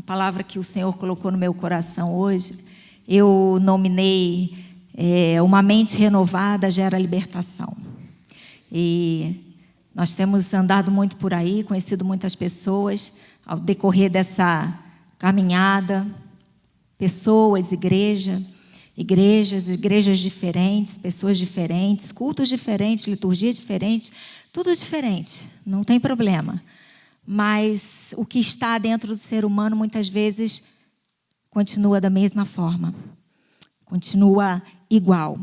palavra que o Senhor colocou no meu coração hoje, eu nominei uma mente renovada gera libertação. E nós temos andado muito por aí, conhecido muitas pessoas ao decorrer dessa caminhada, pessoas, igrejas diferentes, pessoas diferentes, cultos diferentes, liturgia diferente, tudo diferente, não tem problema. Mas o que está dentro do ser humano muitas vezes continua da mesma forma, continua igual.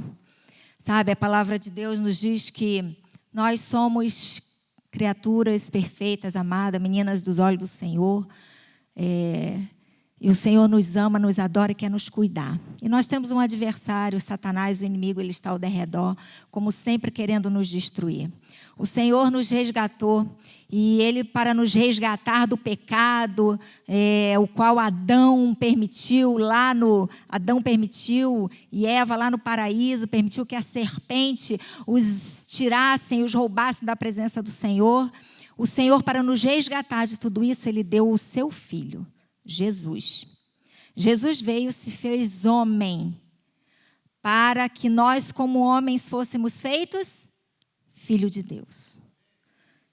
Sabe, a palavra de Deus nos diz que nós somos criaturas perfeitas, amadas, meninas dos olhos do Senhor. E o Senhor nos ama, nos adora e quer nos cuidar. E nós temos um adversário, Satanás, o inimigo, ele está ao derredor, como sempre querendo nos destruir. O Senhor nos resgatou e Ele, para nos resgatar do pecado, o qual Adão permitiu e Eva lá no paraíso, permitiu que a serpente os tirassem, os roubassem da presença do Senhor. O Senhor, para nos resgatar de tudo isso, Ele deu o seu Filho, Jesus. Jesus veio, se fez homem, para que nós, como homens, fôssemos feitos filho de Deus.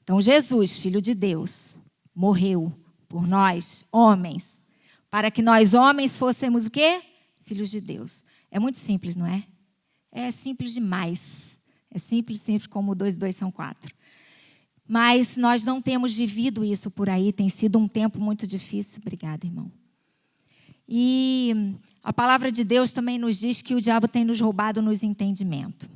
Então, Jesus, filho de Deus, morreu por nós, homens, para que nós, homens, fôssemos o quê? Filhos de Deus. É muito simples, não é? É simples demais. É simples como 2 e 2 são 4. Mas nós não temos vivido isso por aí, tem sido um tempo muito difícil. Obrigada, irmão. E a palavra de Deus também nos diz que o diabo tem nos roubado nos entendimentos.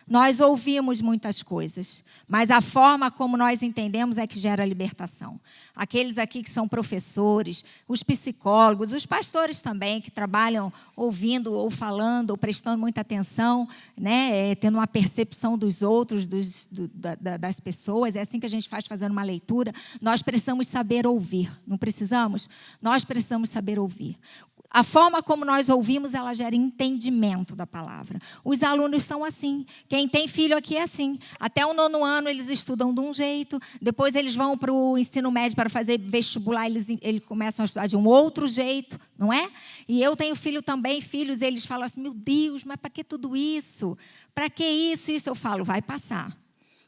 Nós ouvimos muitas coisas, mas a forma como nós entendemos é que gera libertação. Aqueles aqui que são professores, os psicólogos, os pastores também, que trabalham ouvindo ou falando, ou prestando muita atenção, né, tendo uma percepção dos outros, das pessoas. É assim que a gente faz fazendo uma leitura. Nós precisamos saber ouvir, não precisamos? Nós precisamos saber ouvir. A forma como nós ouvimos, ela gera entendimento da palavra. Os alunos são assim. Quem tem filho aqui é assim. Até o 9º ano eles estudam de um jeito. Depois eles vão para o ensino médio para fazer vestibular. Eles começam a estudar de um outro jeito, não é? E eu tenho filho também. Filhos, eles falam assim, meu Deus, mas para que tudo isso? Para que isso? Isso eu falo, vai passar.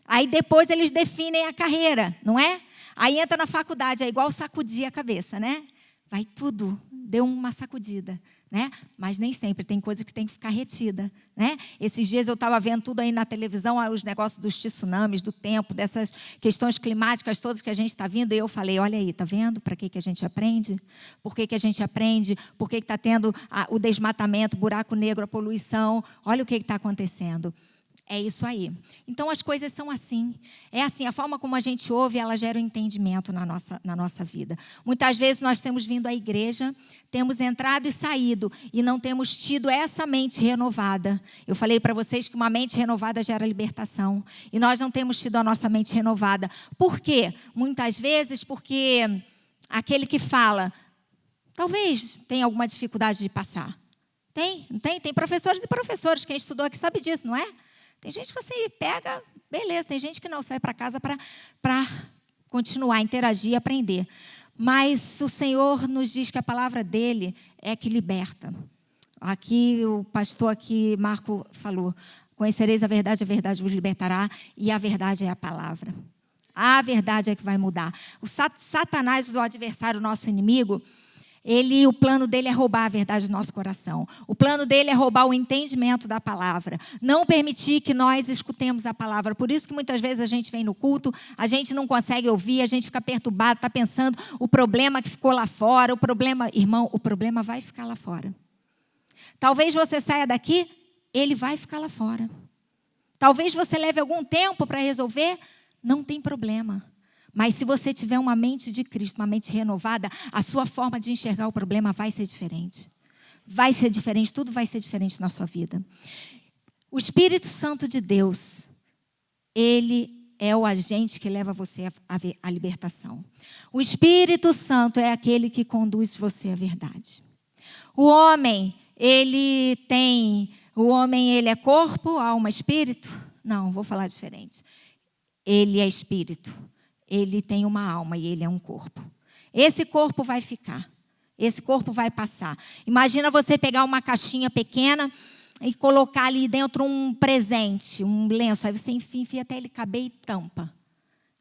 Aí depois eles definem a carreira, não é? Aí entra na faculdade, é igual sacudir a cabeça, né? Vai tudo, deu uma sacudida, né? Mas nem sempre, tem coisa que tem que ficar retida, né? Esses dias eu estava vendo tudo aí na televisão, os negócios dos tsunamis, do tempo, dessas questões climáticas todas que a gente está vendo, e eu falei, olha aí, está vendo para que a gente aprende? Por que a gente aprende? Por que está tendo o desmatamento, buraco negro, a poluição? Olha o que está acontecendo. É isso aí. Então, as coisas são assim. É assim, a forma como a gente ouve, ela gera um entendimento na nossa vida. Muitas vezes nós temos vindo à igreja, temos entrado e saído, e não temos tido essa mente renovada. Eu falei para vocês que uma mente renovada gera libertação. E nós não temos tido a nossa mente renovada. Por quê? Muitas vezes porque aquele que fala, talvez tenha alguma dificuldade de passar. Tem? Não tem? Tem professores e professores. Quem estudou aqui sabe disso, não é? Tem gente que você pega, beleza. Tem gente que não, você vai para casa para continuar, interagir, aprender. Mas o Senhor nos diz que a palavra dele é que liberta. Aqui, o pastor aqui, Marco, falou, conhecereis a verdade vos libertará, e a verdade é a palavra. A verdade é que vai mudar. O Satanás, o adversário, o nosso inimigo, o plano dele é roubar a verdade do nosso coração. O plano dele é roubar o entendimento da palavra. Não permitir que nós escutemos a palavra. Por isso que muitas vezes a gente vem no culto, a gente não consegue ouvir, a gente fica perturbado, está pensando o problema que ficou lá fora. Irmão, o problema vai ficar lá fora. Talvez você saia daqui, ele vai ficar lá fora. Talvez você leve algum tempo para resolver, não tem problema. Mas se você tiver uma mente de Cristo, uma mente renovada, a sua forma de enxergar o problema vai ser diferente. Vai ser diferente, tudo vai ser diferente na sua vida. O Espírito Santo de Deus, ele é o agente que leva você à libertação. O Espírito Santo é aquele que conduz você à verdade. O homem, ele é corpo, alma, espírito? Não, vou falar diferente. Ele é espírito. Ele tem uma alma e ele é um corpo. Esse corpo vai ficar. Esse corpo vai passar. Imagina você pegar uma caixinha pequena e colocar ali dentro um presente, um lenço. Aí você enfia até ele caber e tampa.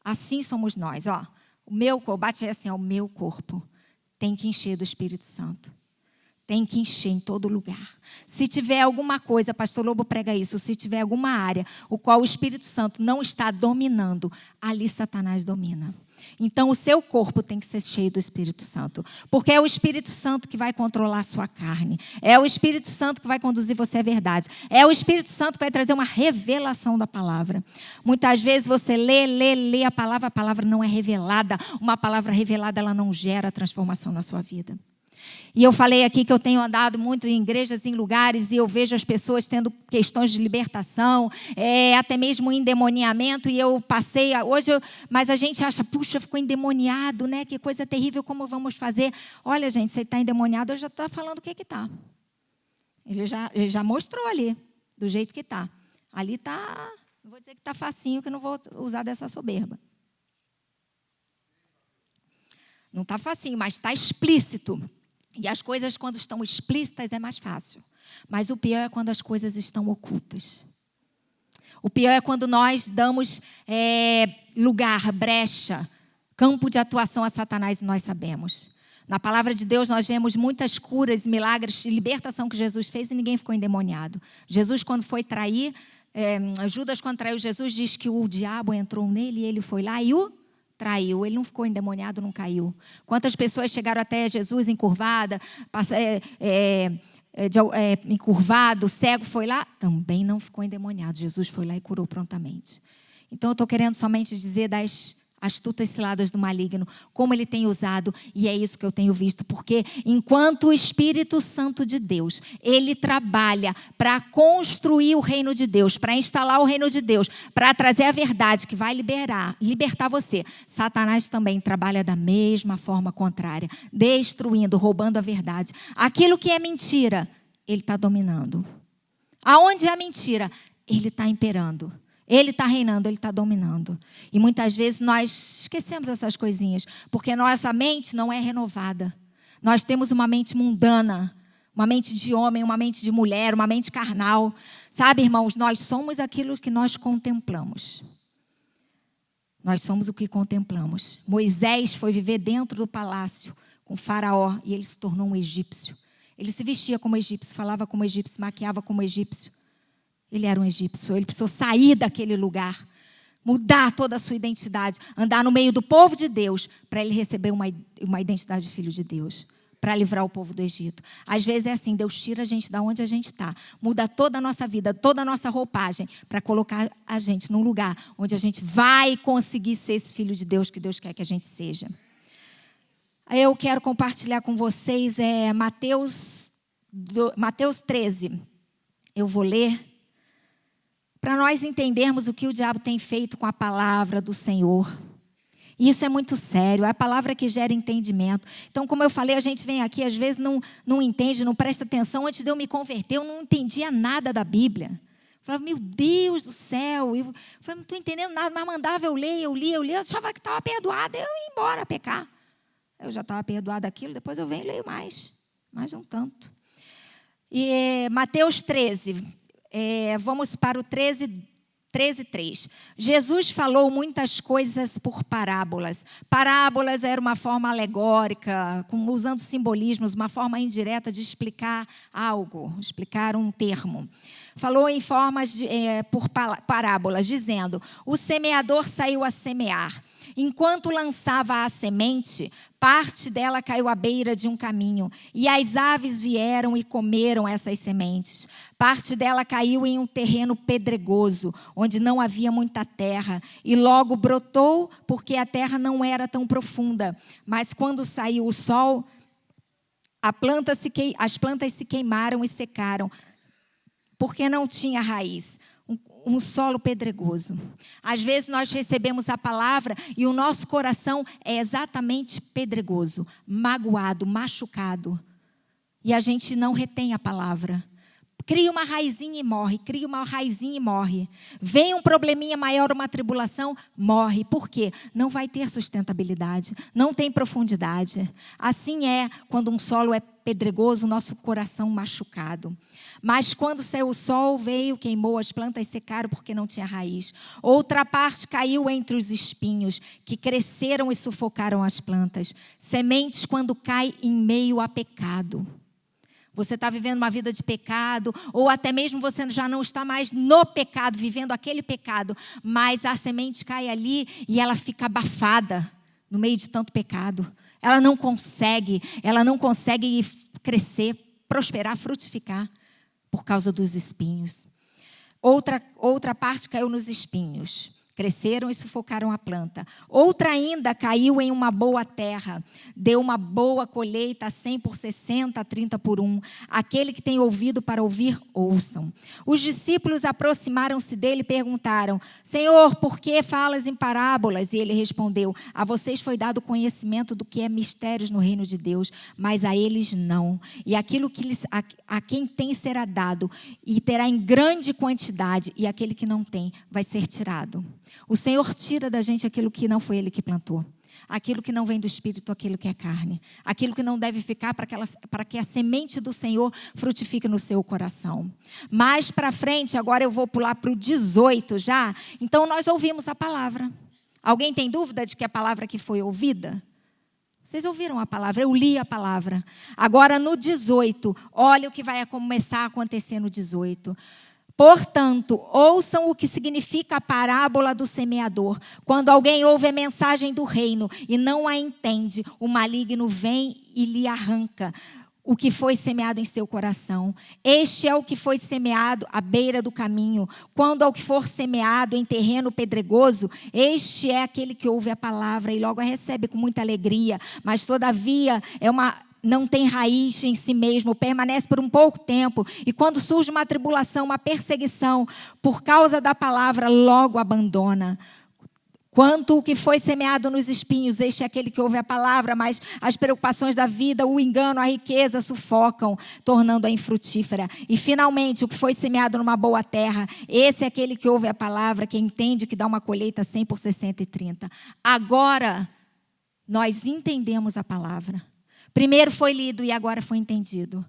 Assim somos nós, ó. O meu corpo, bate assim, ó, o meu corpo tem que encher do Espírito Santo. Tem que encher em todo lugar. Se tiver alguma coisa, pastor Lobo prega isso, se tiver alguma área o qual o Espírito Santo não está dominando, ali Satanás domina. Então o seu corpo tem que ser cheio do Espírito Santo. Porque é o Espírito Santo que vai controlar a sua carne. É o Espírito Santo que vai conduzir você à verdade. É o Espírito Santo que vai trazer uma revelação da palavra. Muitas vezes você lê a palavra não é revelada. Uma palavra revelada, ela não gera transformação na sua vida. E eu falei aqui que eu tenho andado muito em igrejas, em lugares, e eu vejo as pessoas tendo questões de libertação, até mesmo endemoniamento, e eu passei, mas a gente acha, puxa, ficou endemoniado, né? Que coisa terrível, como vamos fazer? Olha, gente, se ele está endemoniado, ele já está falando o que está. Ele já mostrou ali, do jeito que está. Ali está, não vou dizer que está facinho, que eu não vou usar dessa soberba. Não está facinho, mas está explícito. E as coisas, quando estão explícitas, é mais fácil. Mas o pior é quando as coisas estão ocultas. O pior é quando nós damos lugar, brecha, campo de atuação a Satanás e nós sabemos. Na palavra de Deus, nós vemos muitas curas, milagres e libertação que Jesus fez e ninguém ficou endemoniado. Jesus, quando foi trair, Judas, quando traiu Jesus, diz que o diabo entrou nele e ele foi lá e o traiu, ele não ficou endemoniado, não caiu. Quantas pessoas chegaram até Jesus encurvada, encurvado, cego, foi lá, também não ficou endemoniado. Jesus foi lá e curou prontamente. Então eu estou querendo somente dizer das astutas ciladas do maligno, como ele tem usado, e é isso que eu tenho visto, porque enquanto o Espírito Santo de Deus, ele trabalha para construir o reino de Deus, para instalar o reino de Deus, para trazer a verdade que vai libertar você, Satanás também trabalha da mesma forma contrária, destruindo, roubando a verdade. Aquilo que é mentira, ele está dominando. Aonde é a mentira, ele está imperando. Ele está reinando, ele está dominando. E muitas vezes nós esquecemos essas coisinhas, porque nossa mente não é renovada. Nós temos uma mente mundana, uma mente de homem, uma mente de mulher, uma mente carnal. Sabe, irmãos, nós somos aquilo que nós contemplamos. Nós somos o que contemplamos. Moisés foi viver dentro do palácio com Faraó e ele se tornou um egípcio. Ele se vestia como egípcio, falava como egípcio, maquiava como egípcio. Ele era um egípcio, ele precisou sair daquele lugar, mudar toda a sua identidade, andar no meio do povo de Deus, para ele receber uma identidade de filho de Deus, para livrar o povo do Egito. Às vezes é assim, Deus tira a gente da onde a gente está, muda toda a nossa vida, toda a nossa roupagem, para colocar a gente num lugar onde a gente vai conseguir ser esse filho de Deus que Deus quer que a gente seja. Eu quero compartilhar com vocês Mateus 13. Eu vou ler, para nós entendermos o que o diabo tem feito com a palavra do Senhor. E isso é muito sério, é a palavra que gera entendimento. Então, como eu falei, a gente vem aqui, às vezes não entende, não presta atenção. Antes de eu me converter, eu não entendia nada da Bíblia. Eu falava, meu Deus do céu. Eu falava, não estou entendendo nada, mas mandava eu ler. Eu achava que estava perdoada, eu ia embora pecar. Eu já estava perdoada daquilo, depois eu venho e leio mais um tanto. E Mateus 13, vamos para o 13:3. Jesus falou muitas coisas por parábolas. Parábolas era uma forma alegórica, usando simbolismos, uma forma indireta de explicar algo, explicar um termo. Falou em formas por parábolas, dizendo: o semeador saiu a semear. Enquanto lançava a semente, parte dela caiu à beira de um caminho, e as aves vieram e comeram essas sementes. Parte dela caiu em um terreno pedregoso, onde não havia muita terra, e logo brotou, porque a terra não era tão profunda. Mas quando saiu o sol, as plantas se queimaram e secaram, porque não tinha raiz. Um solo pedregoso. Às vezes nós recebemos a palavra e o nosso coração é exatamente pedregoso, magoado, machucado. E a gente não retém a palavra. Cria uma raizinha e morre, cria uma raizinha e morre. Vem um probleminha maior, uma tribulação, morre. Por quê? Não vai ter sustentabilidade, não tem profundidade. Assim é quando um solo é pedregoso, nosso coração machucado. Mas quando saiu o sol, veio, queimou, as plantas secaram porque não tinha raiz. Outra parte caiu entre os espinhos, que cresceram e sufocaram as plantas. Sementes quando cai em meio a pecado. Você está vivendo uma vida de pecado, ou até mesmo você já não está mais no pecado, vivendo aquele pecado, mas a semente cai ali e ela fica abafada no meio de tanto pecado. Ela não consegue crescer, prosperar, frutificar por causa dos espinhos. Outra parte caiu nos espinhos. Cresceram e sufocaram a planta. Outra ainda caiu em uma boa terra. Deu uma boa colheita, 100 por 60, 30 por 1. Aquele que tem ouvido para ouvir, ouçam. Os discípulos aproximaram-se dele e perguntaram: Senhor, por que falas em parábolas? E ele respondeu: a vocês foi dado conhecimento do que é mistérios no reino de Deus, mas a eles não. E aquilo que a quem tem será dado, e terá em grande quantidade, e aquele que não tem vai ser tirado. O Senhor tira da gente aquilo que não foi Ele que plantou. Aquilo que não vem do Espírito, aquilo que é carne. Aquilo que não deve ficar para que a semente do Senhor frutifique no seu coração. Mais para frente, agora eu vou pular para o 18 já. Então nós ouvimos a palavra. Alguém tem dúvida de que a palavra que foi ouvida? Vocês ouviram a palavra, eu li a palavra. Agora no 18, olha o que vai começar a acontecer no 18. Portanto, ouçam o que significa a parábola do semeador. Quando alguém ouve a mensagem do reino e não a entende, o maligno vem e lhe arranca o que foi semeado em seu coração. Este é o que foi semeado à beira do caminho. Quando ao que for semeado em terreno pedregoso, este é aquele que ouve a palavra e logo a recebe com muita alegria, mas todavia não tem raiz em si mesmo, permanece por um pouco tempo, e quando surge uma tribulação, uma perseguição, por causa da palavra, logo abandona. Quanto o que foi semeado nos espinhos, este é aquele que ouve a palavra, mas as preocupações da vida, o engano, a riqueza sufocam, tornando-a infrutífera. E finalmente, o que foi semeado numa boa terra, esse é aquele que ouve a palavra, que entende que dá uma colheita 100 por 60 e 30. Agora, nós entendemos a palavra. Primeiro foi lido e agora foi entendido.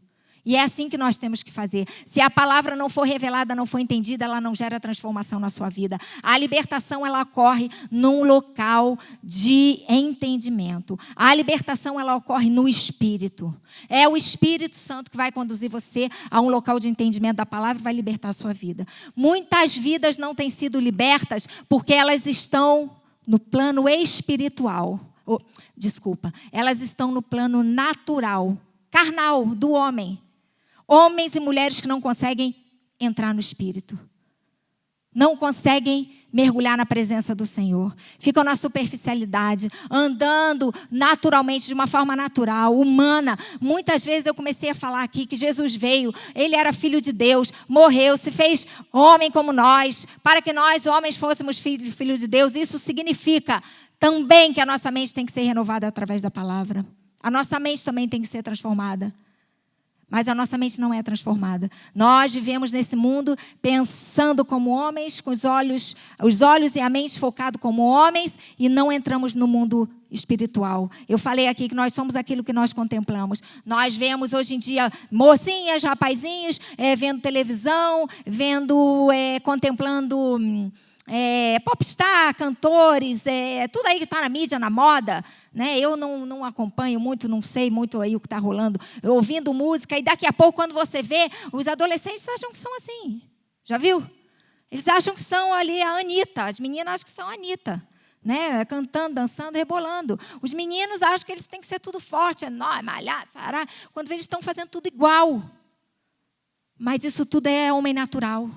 E é assim que nós temos que fazer. Se a palavra não for revelada, não for entendida, ela não gera transformação na sua vida. A libertação, ela ocorre num local de entendimento. A libertação, ela ocorre no Espírito. É o Espírito Santo que vai conduzir você a um local de entendimento da palavra e vai libertar a sua vida. Muitas vidas não têm sido libertas porque elas estão no plano espiritual. Elas estão no plano natural, carnal do homem. Homens e mulheres que não conseguem entrar no Espírito. Não conseguem mergulhar na presença do Senhor. Ficam na superficialidade, andando naturalmente, de uma forma natural, humana. Muitas vezes eu comecei a falar aqui que Jesus veio, Ele era Filho de Deus, morreu, se fez homem como nós, para que nós, homens, fôssemos filhos de Deus. Isso significa também que a nossa mente tem que ser renovada através da palavra. A nossa mente também tem que ser transformada. Mas a nossa mente não é transformada. Nós vivemos nesse mundo pensando como homens, com os olhos e a mente focado como homens, e não entramos no mundo espiritual. Eu falei aqui que nós somos aquilo que nós contemplamos. Nós vemos hoje em dia mocinhas, rapazinhos, vendo televisão, contemplando popstar, cantores, tudo aí que está na mídia, na moda, né? Eu não acompanho muito, não sei muito aí o que está rolando, ouvindo música, e daqui a pouco, quando você vê, os adolescentes acham que são assim. Já viu? Eles acham que são ali a Anitta, as meninas acham que são a Anitta, né? Cantando, dançando, rebolando. Os meninos acham que eles têm que ser tudo forte, enorme, malhado, sará, quando eles estão fazendo tudo igual. Mas isso tudo é homem natural,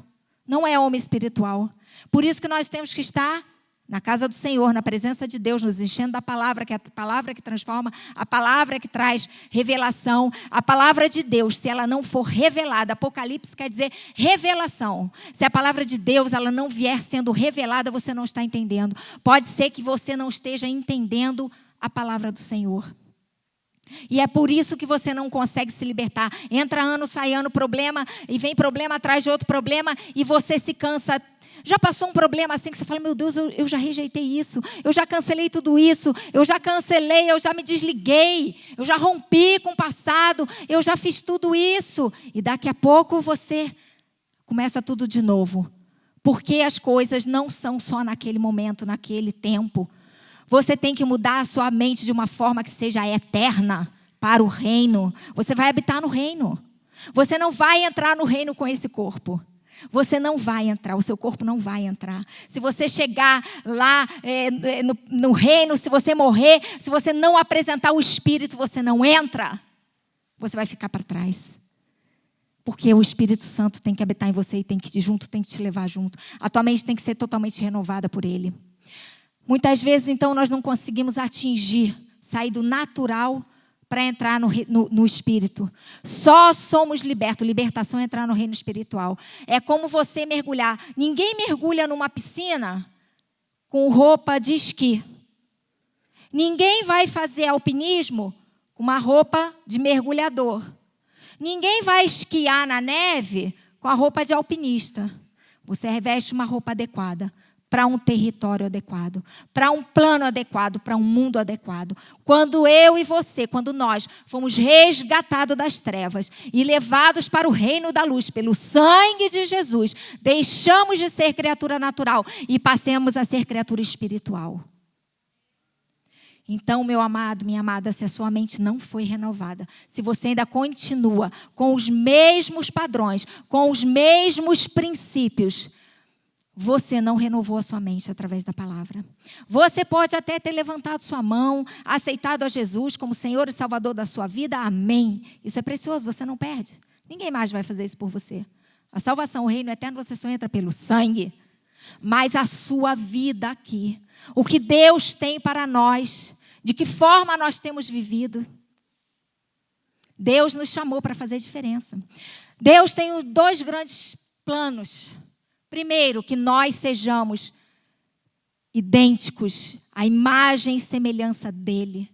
não é homem espiritual. Por isso que nós temos que estar na casa do Senhor, na presença de Deus, nos enchendo da palavra, que é a palavra que transforma, a palavra que traz revelação. A palavra de Deus, se ela não for revelada, Apocalipse quer dizer revelação. Se a palavra de Deus ela não vier sendo revelada, você não está entendendo. Pode ser que você não esteja entendendo a palavra do Senhor. E é por isso que você não consegue se libertar. Entra ano, sai ano, problema, e vem problema atrás de outro problema, e você se cansa. Já passou um problema assim que você fala, meu Deus, eu já rejeitei isso, eu já cancelei tudo isso, eu já me desliguei, eu já rompi com o passado, eu já fiz tudo isso. E daqui a pouco você começa tudo de novo. Porque as coisas não são só naquele momento, naquele tempo. Você tem que mudar a sua mente de uma forma que seja eterna para o reino. Você vai habitar no reino. Você não vai entrar no reino com esse corpo. Você não vai entrar, o seu corpo não vai entrar. Se você chegar lá no reino, se você morrer, se você não apresentar o Espírito, você não entra. Você vai ficar para trás. Porque o Espírito Santo tem que habitar em você e tem que te levar junto. A tua mente tem que ser totalmente renovada por Ele. Muitas vezes, então, nós não conseguimos sair do natural para entrar no Espírito. Só somos libertos. Libertação é entrar no reino espiritual. É como você mergulhar. Ninguém mergulha numa piscina com roupa de esqui. Ninguém vai fazer alpinismo com uma roupa de mergulhador. Ninguém vai esquiar na neve com a roupa de alpinista. Você reveste uma roupa adequada para um território adequado, para um plano adequado, para um mundo adequado. Quando eu e você, quando nós fomos resgatados das trevas e levados para o reino da luz pelo sangue de Jesus, deixamos de ser criatura natural e passemos a ser criatura espiritual. Então, meu amado, minha amada, se a sua mente não foi renovada, se você ainda continua com os mesmos padrões, com os mesmos princípios, você não renovou a sua mente através da palavra. Você pode até ter levantado sua mão, aceitado a Jesus como Senhor e Salvador da sua vida, amém. Isso é precioso, você não perde. Ninguém mais vai fazer isso por você. A salvação, o reino eterno, você só entra pelo sangue. Mas a sua vida aqui, o que Deus tem para nós, de que forma nós temos vivido. Deus nos chamou para fazer diferença. Deus tem os 2 grandes planos. Primeiro, que nós sejamos idênticos à imagem e semelhança dele.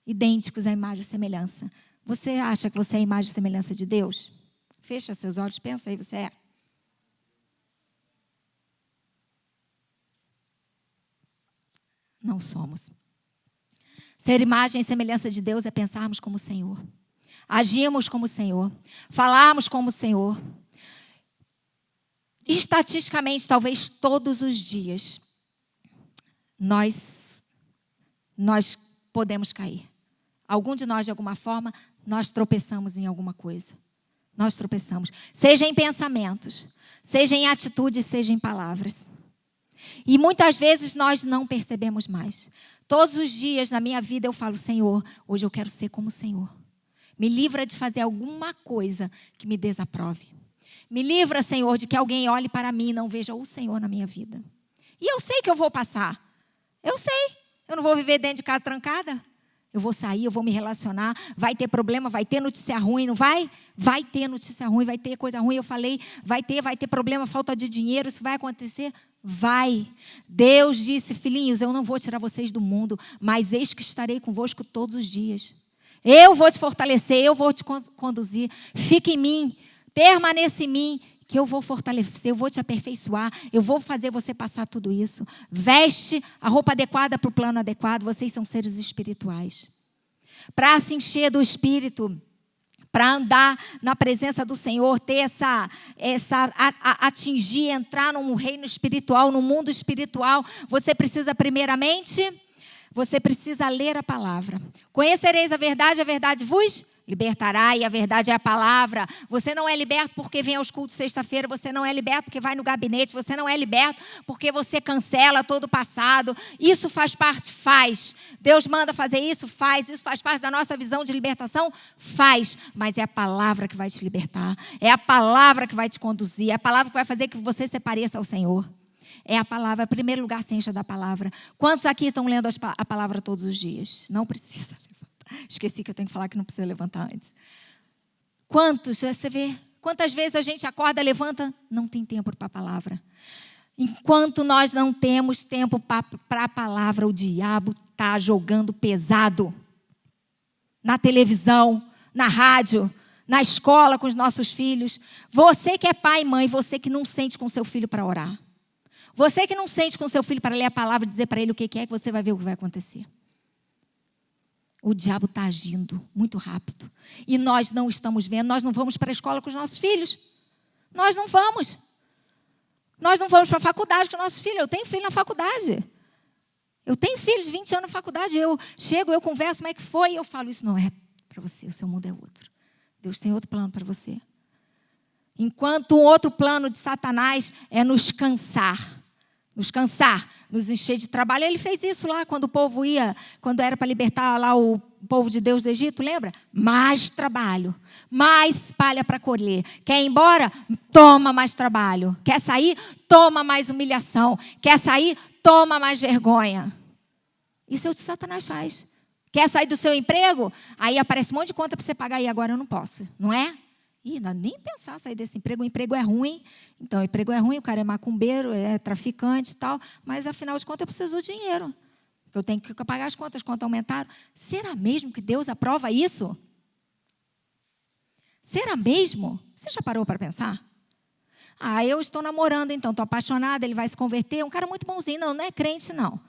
Idênticos à imagem e semelhança. Você acha que você é a imagem e semelhança de Deus? Fecha seus olhos, pensa aí, você é. Não somos. Ser imagem e semelhança de Deus é pensarmos como o Senhor. Agirmos como o Senhor. Falarmos como o Senhor. Estatisticamente, talvez todos os dias, nós podemos cair. Algum de nós, de alguma forma, nós tropeçamos em alguma coisa. Nós tropeçamos. Seja em pensamentos, seja em atitudes, seja em palavras. E muitas vezes nós não percebemos mais. Todos os dias na minha vida eu falo, Senhor, hoje eu quero ser como o Senhor. Me livra de fazer alguma coisa que me desaprove. Me livra, Senhor, de que alguém olhe para mim e não veja o Senhor na minha vida. E eu sei que eu vou passar. Eu sei. Eu não vou viver dentro de casa trancada. Eu vou sair, eu vou me relacionar. Vai ter problema, vai ter notícia ruim, não vai? Vai ter notícia ruim, vai ter coisa ruim. Eu falei, vai ter problema, falta de dinheiro. Isso vai acontecer? Vai. Deus disse, filhinhos, eu não vou tirar vocês do mundo, mas eis que estarei convosco todos os dias. Eu vou te fortalecer, eu vou te conduzir. Fique em mim. Permaneça em mim, que eu vou fortalecer, eu vou te aperfeiçoar, eu vou fazer você passar tudo isso. Veste a roupa adequada para o plano adequado, vocês são seres espirituais. Para se encher do Espírito, para andar na presença do Senhor, ter atingir, entrar num reino espiritual, num mundo espiritual, você precisa primeiramente, você precisa ler a palavra. Conhecereis a verdade vos libertará, e a verdade é a palavra. Você não é liberto porque vem aos cultos sexta-feira, você não é liberto porque vai no gabinete, você não é liberto porque você cancela todo o passado. Isso faz parte? Faz. Deus manda fazer isso? Faz. Isso faz parte da nossa visão de libertação? Faz. Mas é a palavra que vai te libertar, é a palavra que vai te conduzir, é a palavra que vai fazer que você se pareça ao Senhor. É a palavra, em primeiro lugar, se encha da palavra. Quantos aqui estão lendo a palavra todos os dias? Não precisa. Esqueci que eu tenho que falar que não precisa levantar antes. Quantos, você vê? Quantas vezes a gente acorda, levanta, não tem tempo para a palavra. Enquanto nós não temos tempo para a palavra, o diabo está jogando pesado. na televisão, na rádio, na escola com os nossos filhos. Você que é pai e mãe, você que não sente com seu filho para orar. Você que não sente com seu filho para ler a palavra e dizer para ele o que é, que você vai ver o que vai acontecer. O diabo está agindo muito rápido. E nós não estamos vendo, nós não vamos para a escola com os nossos filhos. Nós não vamos. Nós não vamos para a faculdade com os nossos filhos. Eu tenho filho na faculdade. Eu tenho filho de 20 anos na faculdade. Eu chego, eu converso, como é que foi? E eu falo, isso não é para você, o seu mundo é outro. Deus tem outro plano para você. Enquanto um outro plano de Satanás é nos cansar, nos encher de trabalho. Ele fez isso lá quando o povo ia, quando era para libertar lá o povo de Deus do Egito, lembra? Mais trabalho, mais palha para colher. Quer ir embora? Toma mais trabalho. Quer sair? Toma mais humilhação. Quer sair? Toma mais vergonha. Isso é o que Satanás faz. Quer sair do seu emprego? Aí aparece um monte de conta para você pagar e agora eu não posso, não é? Ih, não nem pensar sair desse emprego. O emprego é ruim. Então, o emprego é ruim, o cara é macumbeiro, é traficante e tal. Mas, afinal de contas, eu preciso do dinheiro. Eu tenho que pagar as contas, quanto aumentaram. Será mesmo que Deus aprova isso? Será mesmo? Você já parou para pensar? Eu estou namorando, então, estou apaixonada, ele vai se converter. É um cara muito bonzinho. Não é crente, não.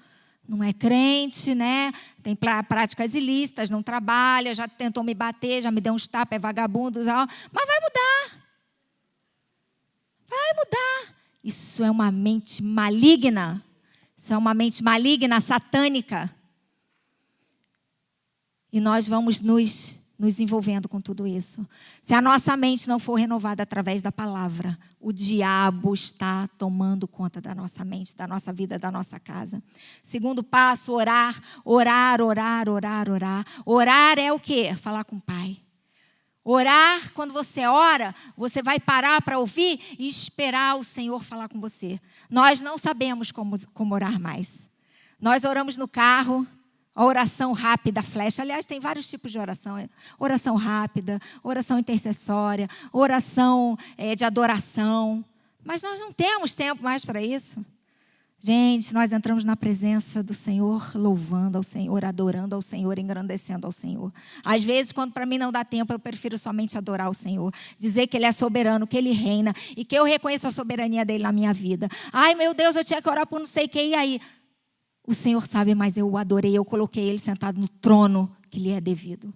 Não é crente, né? Tem práticas ilícitas, não trabalha, já tentou me bater, já me deu uns tapas, é vagabundo, mas vai mudar. Vai mudar. Isso é uma mente maligna. Isso é uma mente maligna, satânica. E nós vamos nos envolvendo com tudo isso. Se a nossa mente não for renovada através da palavra, o diabo está tomando conta da nossa mente, da nossa vida, da nossa casa. Segundo passo, orar. Orar, orar, orar, orar. Orar é o quê? Falar com o Pai. Orar, quando você ora, você vai parar para ouvir e esperar o Senhor falar com você. Nós não sabemos como orar mais. Nós oramos no carro. A oração rápida, flecha. Aliás, tem vários tipos de oração. Oração rápida, oração intercessória, oração de adoração. Mas nós não temos tempo mais para isso. Gente, nós entramos na presença do Senhor, louvando ao Senhor, adorando ao Senhor, engrandecendo ao Senhor. Às vezes, quando para mim não dá tempo, eu prefiro somente adorar o Senhor. Dizer que Ele é soberano, que Ele reina e que eu reconheço a soberania dEle na minha vida. Ai, meu Deus, eu tinha que orar por não sei o que, e aí? O Senhor sabe, mas eu o adorei, eu coloquei Ele sentado no trono que lhe é devido.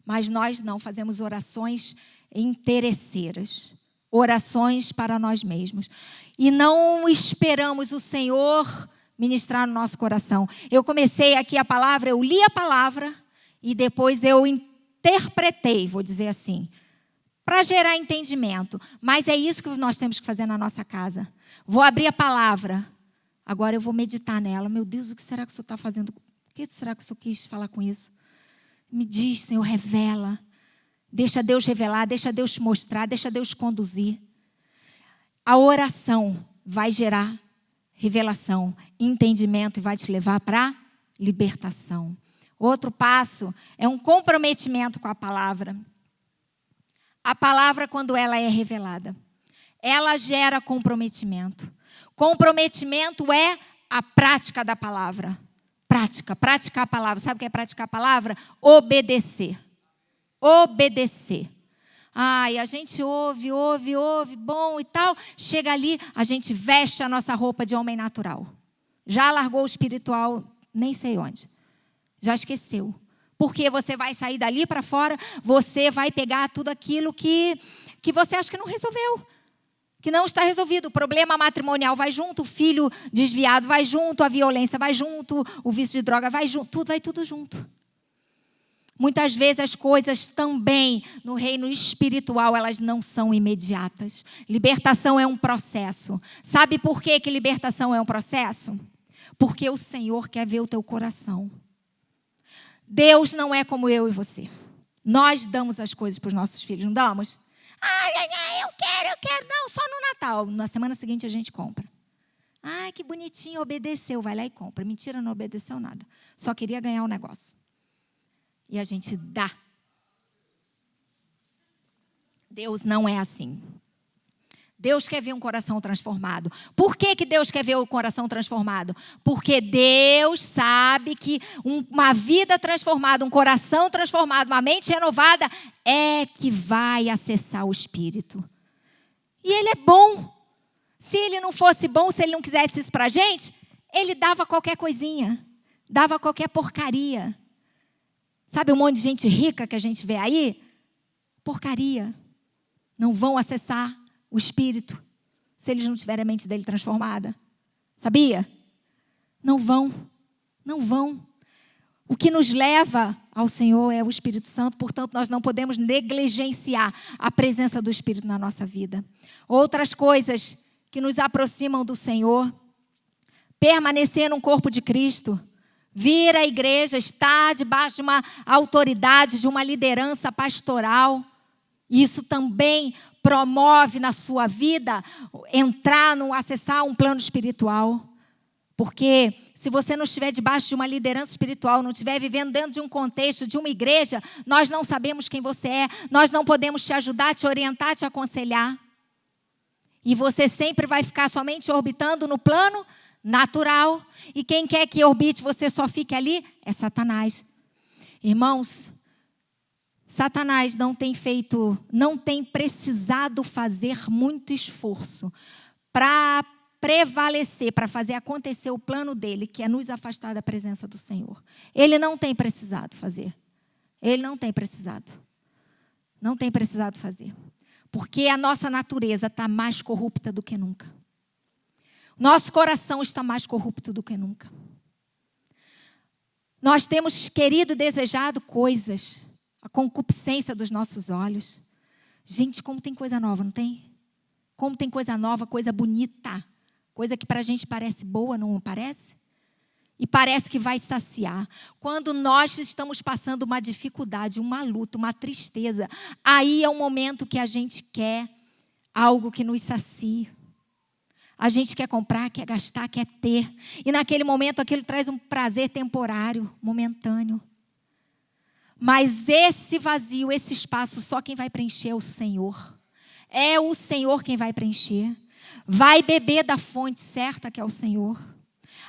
Mas nós não fazemos orações interesseiras, orações para nós mesmos. E não esperamos o Senhor ministrar no nosso coração. Eu comecei aqui a palavra, eu li a palavra e depois eu interpretei, vou dizer assim, para gerar entendimento. Mas é isso que nós temos que fazer na nossa casa. Vou abrir a palavra. Agora eu vou meditar nela. Meu Deus, o que será que o Senhor está fazendo? O que será que o Senhor quis falar com isso? Me diz, Senhor, revela. Deixa Deus revelar, deixa Deus te mostrar, deixa Deus te conduzir. A oração vai gerar revelação, entendimento e vai te levar para libertação. Outro passo é um comprometimento com a palavra. A palavra, quando ela é revelada, ela gera comprometimento. Comprometimento é a prática da palavra. Praticar a palavra. Sabe o que é praticar a palavra? Obedecer. Obedecer. E a gente ouve, bom e tal. Chega ali, a gente veste a nossa roupa de homem natural. Já largou o espiritual, nem sei onde. Já esqueceu. Porque você vai sair dali para fora, você vai pegar tudo aquilo que você acha que não resolveu. Que não está resolvido. O problema matrimonial vai junto, o filho desviado vai junto, a violência vai junto, o vício de droga vai junto, vai tudo junto. Muitas vezes as coisas também no reino espiritual, elas não são imediatas. Libertação é um processo. Sabe por que libertação é um processo? Porque o Senhor quer ver o teu coração. Deus não é como eu e você. Nós damos as coisas para os nossos filhos, não damos? Eu quero. Não, só no Natal. Na semana seguinte a gente compra. Que bonitinho, obedeceu. Vai lá e compra. Mentira, não obedeceu nada. Só queria ganhar o negócio. E a gente dá. Deus não é assim. Deus quer ver um coração transformado. Por que Deus quer ver o coração transformado? Porque Deus sabe que uma vida transformada, um coração transformado, uma mente renovada é que vai acessar o Espírito. E Ele é bom. Se Ele não fosse bom, se Ele não quisesse isso para a gente, Ele dava qualquer coisinha, dava qualquer porcaria. Sabe um monte de gente rica que a gente vê aí? Porcaria. Não vão acessar o Espírito se eles não tiverem a mente dele transformada. Sabia? Não vão. Não vão. O que nos leva ao Senhor é o Espírito Santo, portanto, nós não podemos negligenciar a presença do Espírito na nossa vida. Outras coisas que nos aproximam do Senhor: permanecer no corpo de Cristo, vir à igreja, estar debaixo de uma autoridade, de uma liderança pastoral. Isso também promove na sua vida acessar um plano espiritual. Porque se você não estiver debaixo de uma liderança espiritual, não estiver vivendo dentro de um contexto, de uma igreja, nós não sabemos quem você é, nós não podemos te ajudar, te orientar, te aconselhar. E você sempre vai ficar somente orbitando no plano natural. E quem quer que orbite, você só fique ali, é Satanás. Irmãos, Satanás não tem precisado fazer muito esforço para prevalecer, para fazer acontecer o plano dele, que é nos afastar da presença do Senhor. Ele não tem precisado fazer. Ele não tem precisado. Não tem precisado fazer. Porque a nossa natureza está mais corrupta do que nunca. Nosso coração está mais corrupto do que nunca. Nós temos querido e desejado coisas, a concupiscência dos nossos olhos. Gente, como tem coisa nova, não tem? Como tem coisa nova, coisa bonita. Coisa que para a gente parece boa, não parece? E parece que vai saciar. Quando nós estamos passando uma dificuldade, uma luta, uma tristeza, aí é o momento que a gente quer algo que nos sacie. A gente quer comprar, quer gastar, quer ter. E naquele momento aquilo traz um prazer temporário, momentâneo. Mas esse vazio, esse espaço, só quem vai preencher é o Senhor. É o Senhor quem vai preencher. Vai beber da fonte certa que é o Senhor.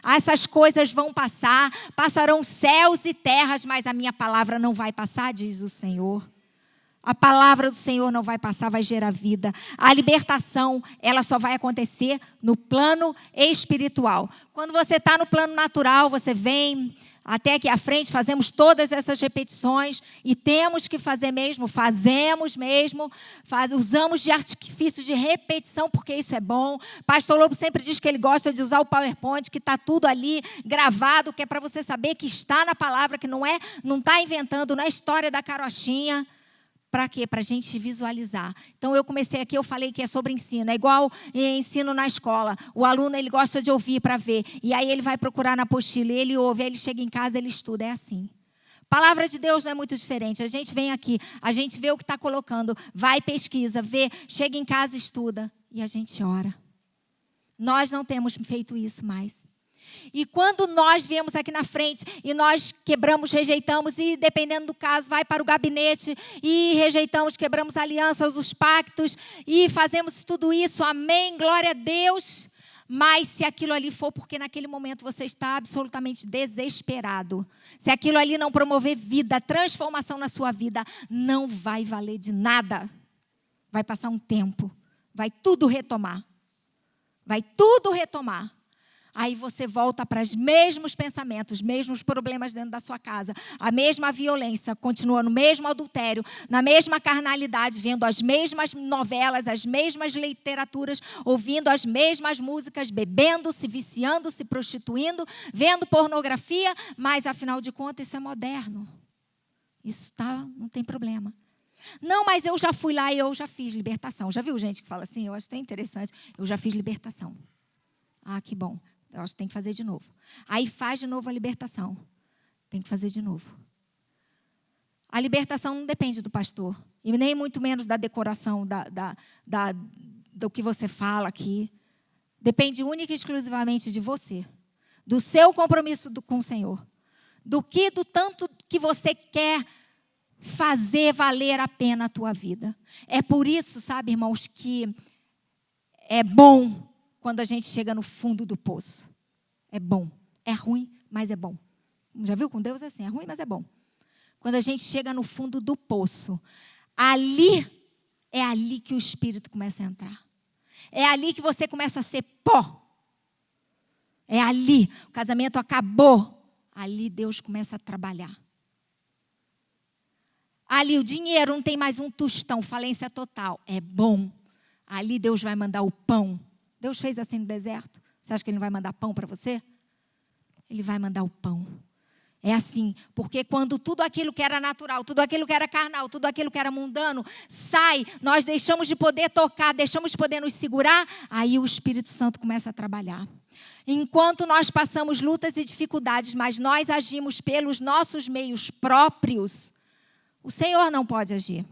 Essas coisas vão passar, passarão céus e terras, mas a minha palavra não vai passar, diz o Senhor. A palavra do Senhor não vai passar, vai gerar vida. A libertação, ela só vai acontecer no plano espiritual. Quando você está no plano natural, você vem até aqui à frente, fazemos todas essas repetições e temos que fazer mesmo, fazemos mesmo, usamos de artifícios de repetição, porque isso é bom. Pastor Lobo sempre diz que ele gosta de usar o PowerPoint, que está tudo ali gravado, que é para você saber que está na palavra, que não está inventando, não é história da carochinha. Para quê? Para a gente visualizar. Então, eu comecei aqui, eu falei que é sobre ensino. É igual ensino na escola. O aluno, ele gosta de ouvir para ver. E aí ele vai procurar na apostila, ele ouve, aí ele chega em casa, ele estuda. É assim. Palavra de Deus não é muito diferente. A gente vem aqui, a gente vê o que está colocando, vai, pesquisa, vê, chega em casa, estuda. E a gente ora. Nós não temos feito isso mais. E quando nós viemos aqui na frente e nós quebramos, rejeitamos e dependendo do caso vai para o gabinete e rejeitamos, quebramos alianças, os pactos e fazemos tudo isso, amém, glória a Deus. Mas se aquilo ali for porque naquele momento você está absolutamente desesperado, se aquilo ali não promover vida, transformação na sua vida, não vai valer de nada. Vai passar um tempo, vai tudo retomar. Vai tudo retomar. Aí você volta para os mesmos pensamentos, mesmos problemas dentro da sua casa, a mesma violência, continua no mesmo adultério, na mesma carnalidade, vendo as mesmas novelas, as mesmas literaturas, ouvindo as mesmas músicas, bebendo, se viciando, se prostituindo, vendo pornografia, mas afinal de contas isso é moderno. Isso não tem problema. Não, mas eu já fui lá e eu já fiz libertação. Já viu gente que fala assim? Eu acho tão interessante. Eu já fiz libertação. Ah, que bom. Eu acho que tem que fazer de novo. Aí faz de novo a libertação. Tem que fazer de novo. A libertação não depende do pastor. E nem muito menos da decoração, do que você fala aqui. Depende única e exclusivamente de você. Do seu compromisso com o Senhor. Do tanto que você quer fazer valer a pena a tua vida. É por isso, sabe, irmãos, que É bom quando a gente chega no fundo do poço. É bom. É ruim, mas é bom. Já viu com Deus é assim, é ruim, mas é bom. Quando a gente chega no fundo do poço, é ali que o Espírito começa a entrar. É ali que você começa a ser pó. É ali, o casamento acabou. Ali Deus começa a trabalhar. Ali o dinheiro não tem mais um tostão, falência total. É bom. Ali Deus vai mandar o pão. Deus fez assim no deserto. Você acha que Ele não vai mandar pão para você? Ele vai mandar o pão. É assim, porque quando tudo aquilo que era natural, tudo aquilo que era carnal, tudo aquilo que era mundano sai, nós deixamos de poder tocar, deixamos de poder nos segurar, aí o Espírito Santo começa a trabalhar. Enquanto nós passamos lutas e dificuldades, mas nós agimos pelos nossos meios próprios, o Senhor não pode agir.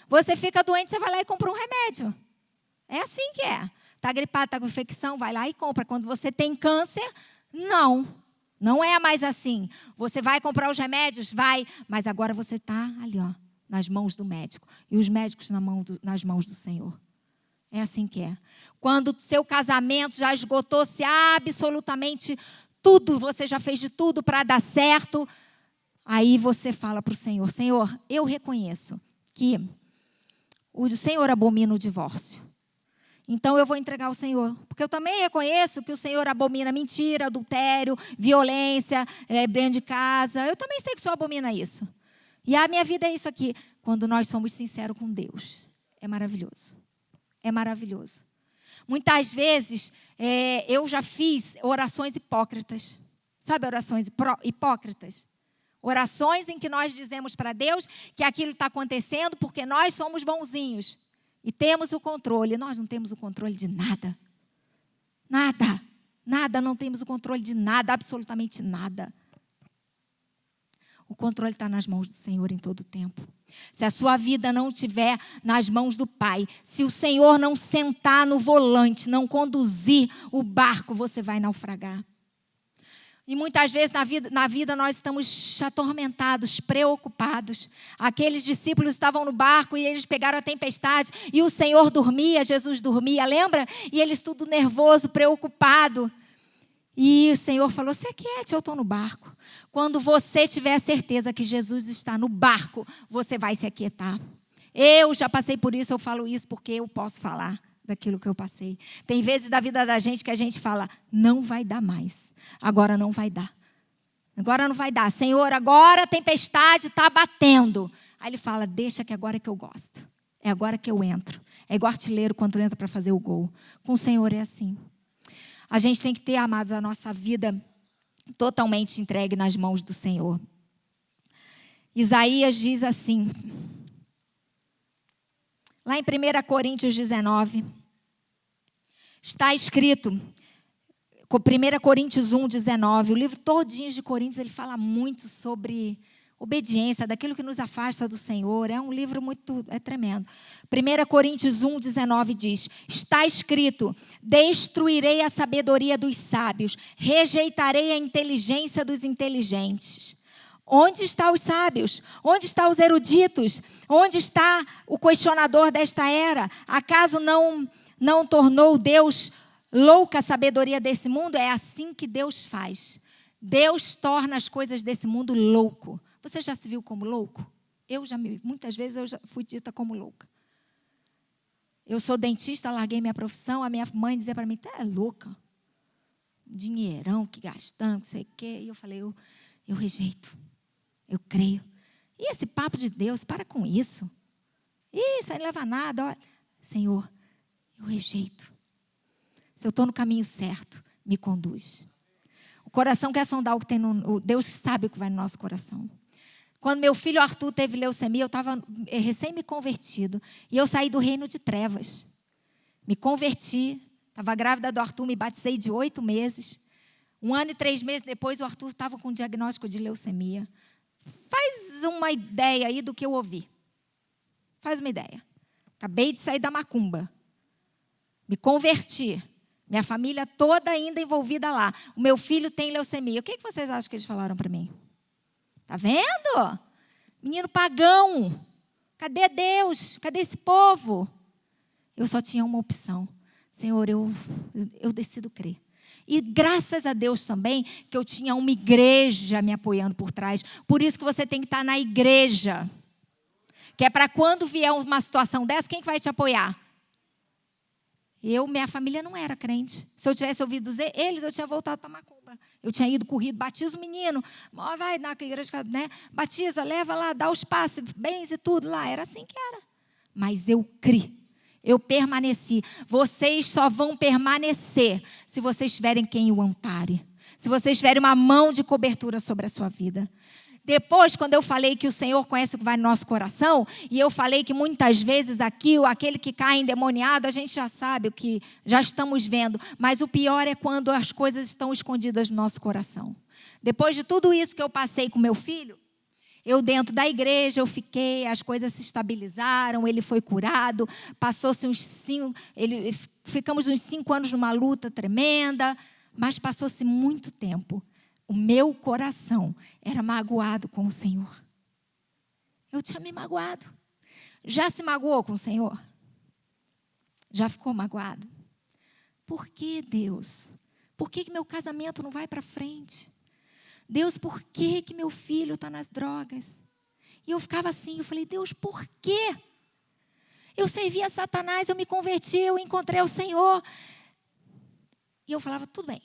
Você fica doente, você vai lá e compra um remédio. É assim que é. Está gripado, está com infecção, vai lá e compra. Quando você tem câncer, não é mais assim. Você vai comprar os remédios? Vai. Mas agora você está ali, ó, nas mãos do médico. E os médicos nas mãos do Senhor. É assim que é. Quando o seu casamento já esgotou-se absolutamente tudo, você já fez de tudo para dar certo, aí você fala para o Senhor, Senhor, eu reconheço que o Senhor abomina o divórcio. Então eu vou entregar ao Senhor. Porque eu também reconheço que o Senhor abomina mentira, adultério, violência, dentro de casa. Eu também sei que o Senhor abomina isso. E a minha vida é isso aqui. Quando nós somos sinceros com Deus. É maravilhoso. É maravilhoso. Muitas vezes eu já fiz orações hipócritas. Sabe orações hipócritas? Orações em que nós dizemos para Deus que aquilo está acontecendo porque nós somos bonzinhos. E temos o controle. Nós não temos o controle de nada. Nada. Nada, não temos o controle de nada, absolutamente nada. O controle está nas mãos do Senhor em todo o tempo. Se a sua vida não estiver nas mãos do Pai, se o Senhor não sentar no volante, não conduzir o barco, você vai naufragar. E muitas vezes na vida nós estamos atormentados, preocupados. Aqueles discípulos estavam no barco e eles pegaram a tempestade e o Senhor dormia, Jesus dormia, lembra? E eles tudo nervoso, preocupado. E o Senhor falou, se aquiete, eu estou no barco. Quando você tiver a certeza que Jesus está no barco, você vai se aquietar. Eu já passei por isso, eu falo isso porque eu posso falar daquilo que eu passei. Tem vezes da vida da gente que a gente fala, não vai dar mais. Agora não vai dar. Agora não vai dar. Senhor, agora a tempestade está batendo. Aí ele fala, deixa que agora é que eu gosto. É agora que eu entro. É igual artilheiro quando entra para fazer o gol. Com o Senhor é assim. A gente tem que ter, amados, a nossa vida totalmente entregue nas mãos do Senhor. Isaías diz assim, lá em 1 Coríntios 19, está escrito, 1 Coríntios 1, 19, o livro todinho de Coríntios, ele fala muito sobre obediência, daquilo que nos afasta do Senhor. É um livro tremendo. 1 Coríntios 1, 19 diz, está escrito, destruirei a sabedoria dos sábios, rejeitarei a inteligência dos inteligentes. Onde estão os sábios? Onde estão os eruditos? Onde está o questionador desta era? Acaso não tornou Deus louca a sabedoria desse mundo? É assim que Deus faz. Deus torna as coisas desse mundo louco. Você já se viu como louco? Muitas vezes eu já fui dita como louca. Eu sou dentista, larguei minha profissão, a minha mãe dizia para mim, tu é louca. Dinheirão que gastando, não sei o quê. E eu falei, eu rejeito. Eu creio. E esse papo de Deus, para com isso. Isso aí não leva a nada. Olha. Senhor, eu rejeito. Se eu estou no caminho certo, me conduz. O coração quer sondar o que tem Deus sabe o que vai no nosso coração. Quando meu filho Arthur teve leucemia, eu estava recém me convertido. E eu saí do reino de trevas. Me converti. Estava grávida do Arthur, me batizei de 8 meses. 1 ano e 3 meses depois, o Arthur estava com diagnóstico de leucemia. Faz uma ideia aí do que eu ouvi. Faz uma ideia. Acabei de sair da macumba. Me converti. Minha família toda ainda envolvida lá. O meu filho tem leucemia. O que vocês acham que eles falaram para mim? Tá vendo? Menino pagão. Cadê Deus? Cadê esse povo? Eu só tinha uma opção. Senhor, eu decido crer. E graças a Deus também que eu tinha uma igreja me apoiando por trás. Por isso que você tem que estar na igreja. Que é para quando vier uma situação dessa, quem que vai te apoiar? Minha família não era crente. Se eu tivesse ouvido eles, eu tinha voltado para Macumba. Eu tinha ido, corrido, batiza o menino. Vai na igreja, né? Batiza, leva lá, dá os passes, bens e tudo lá. Era assim que era. Mas eu criei. Eu permaneci. Vocês só vão permanecer se vocês tiverem quem o ampare. Se vocês tiverem uma mão de cobertura sobre a sua vida. Depois, quando eu falei que o Senhor conhece o que vai no nosso coração, e eu falei que muitas vezes aqui, aquele que cai endemoniado, a gente já sabe o que já estamos vendo. Mas o pior é quando as coisas estão escondidas no nosso coração. Depois de tudo isso que eu passei com meu filho, eu dentro da igreja, eu fiquei, as coisas se estabilizaram, ele foi curado, ficamos uns 5 anos numa luta tremenda, mas passou-se muito tempo. O meu coração era magoado com o Senhor. Eu tinha me magoado. Já se magoou com o Senhor? Já ficou magoado? Por que, Deus? Por que meu casamento não vai para frente? Deus, por que meu filho está nas drogas? E eu ficava assim, eu falei, Deus, por quê? Eu servia a Satanás, eu me converti, eu encontrei o Senhor. E eu falava, tudo bem.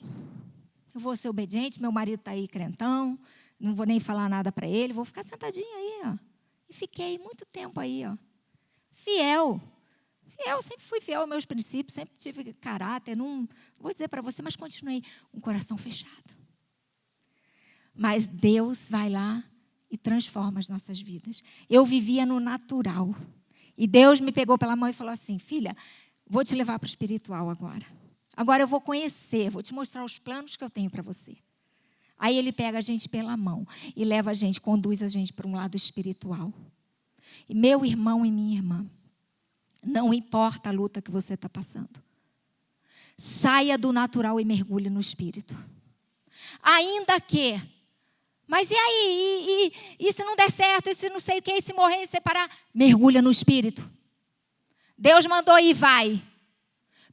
Eu vou ser obediente, meu marido está aí crentão, não vou nem falar nada para ele, vou ficar sentadinha aí, ó. E fiquei muito tempo aí, ó. Fiel, sempre fui fiel aos meus princípios, sempre tive caráter, não vou dizer para você, mas continuei um coração fechado. Mas Deus vai lá e transforma as nossas vidas. Eu vivia no natural. E Deus me pegou pela mão e falou assim, filha, vou te levar para o espiritual agora. Agora eu vou conhecer, vou te mostrar os planos que eu tenho para você. Aí ele pega a gente pela mão e leva a gente, conduz a gente para um lado espiritual. E meu irmão e minha irmã, não importa a luta que você está passando. Saia do natural e mergulhe no espírito. Ainda que, mas e aí? E se não der certo? E se não sei o que? E se morrer e separar? Mergulha no espírito. Deus mandou ir, vai.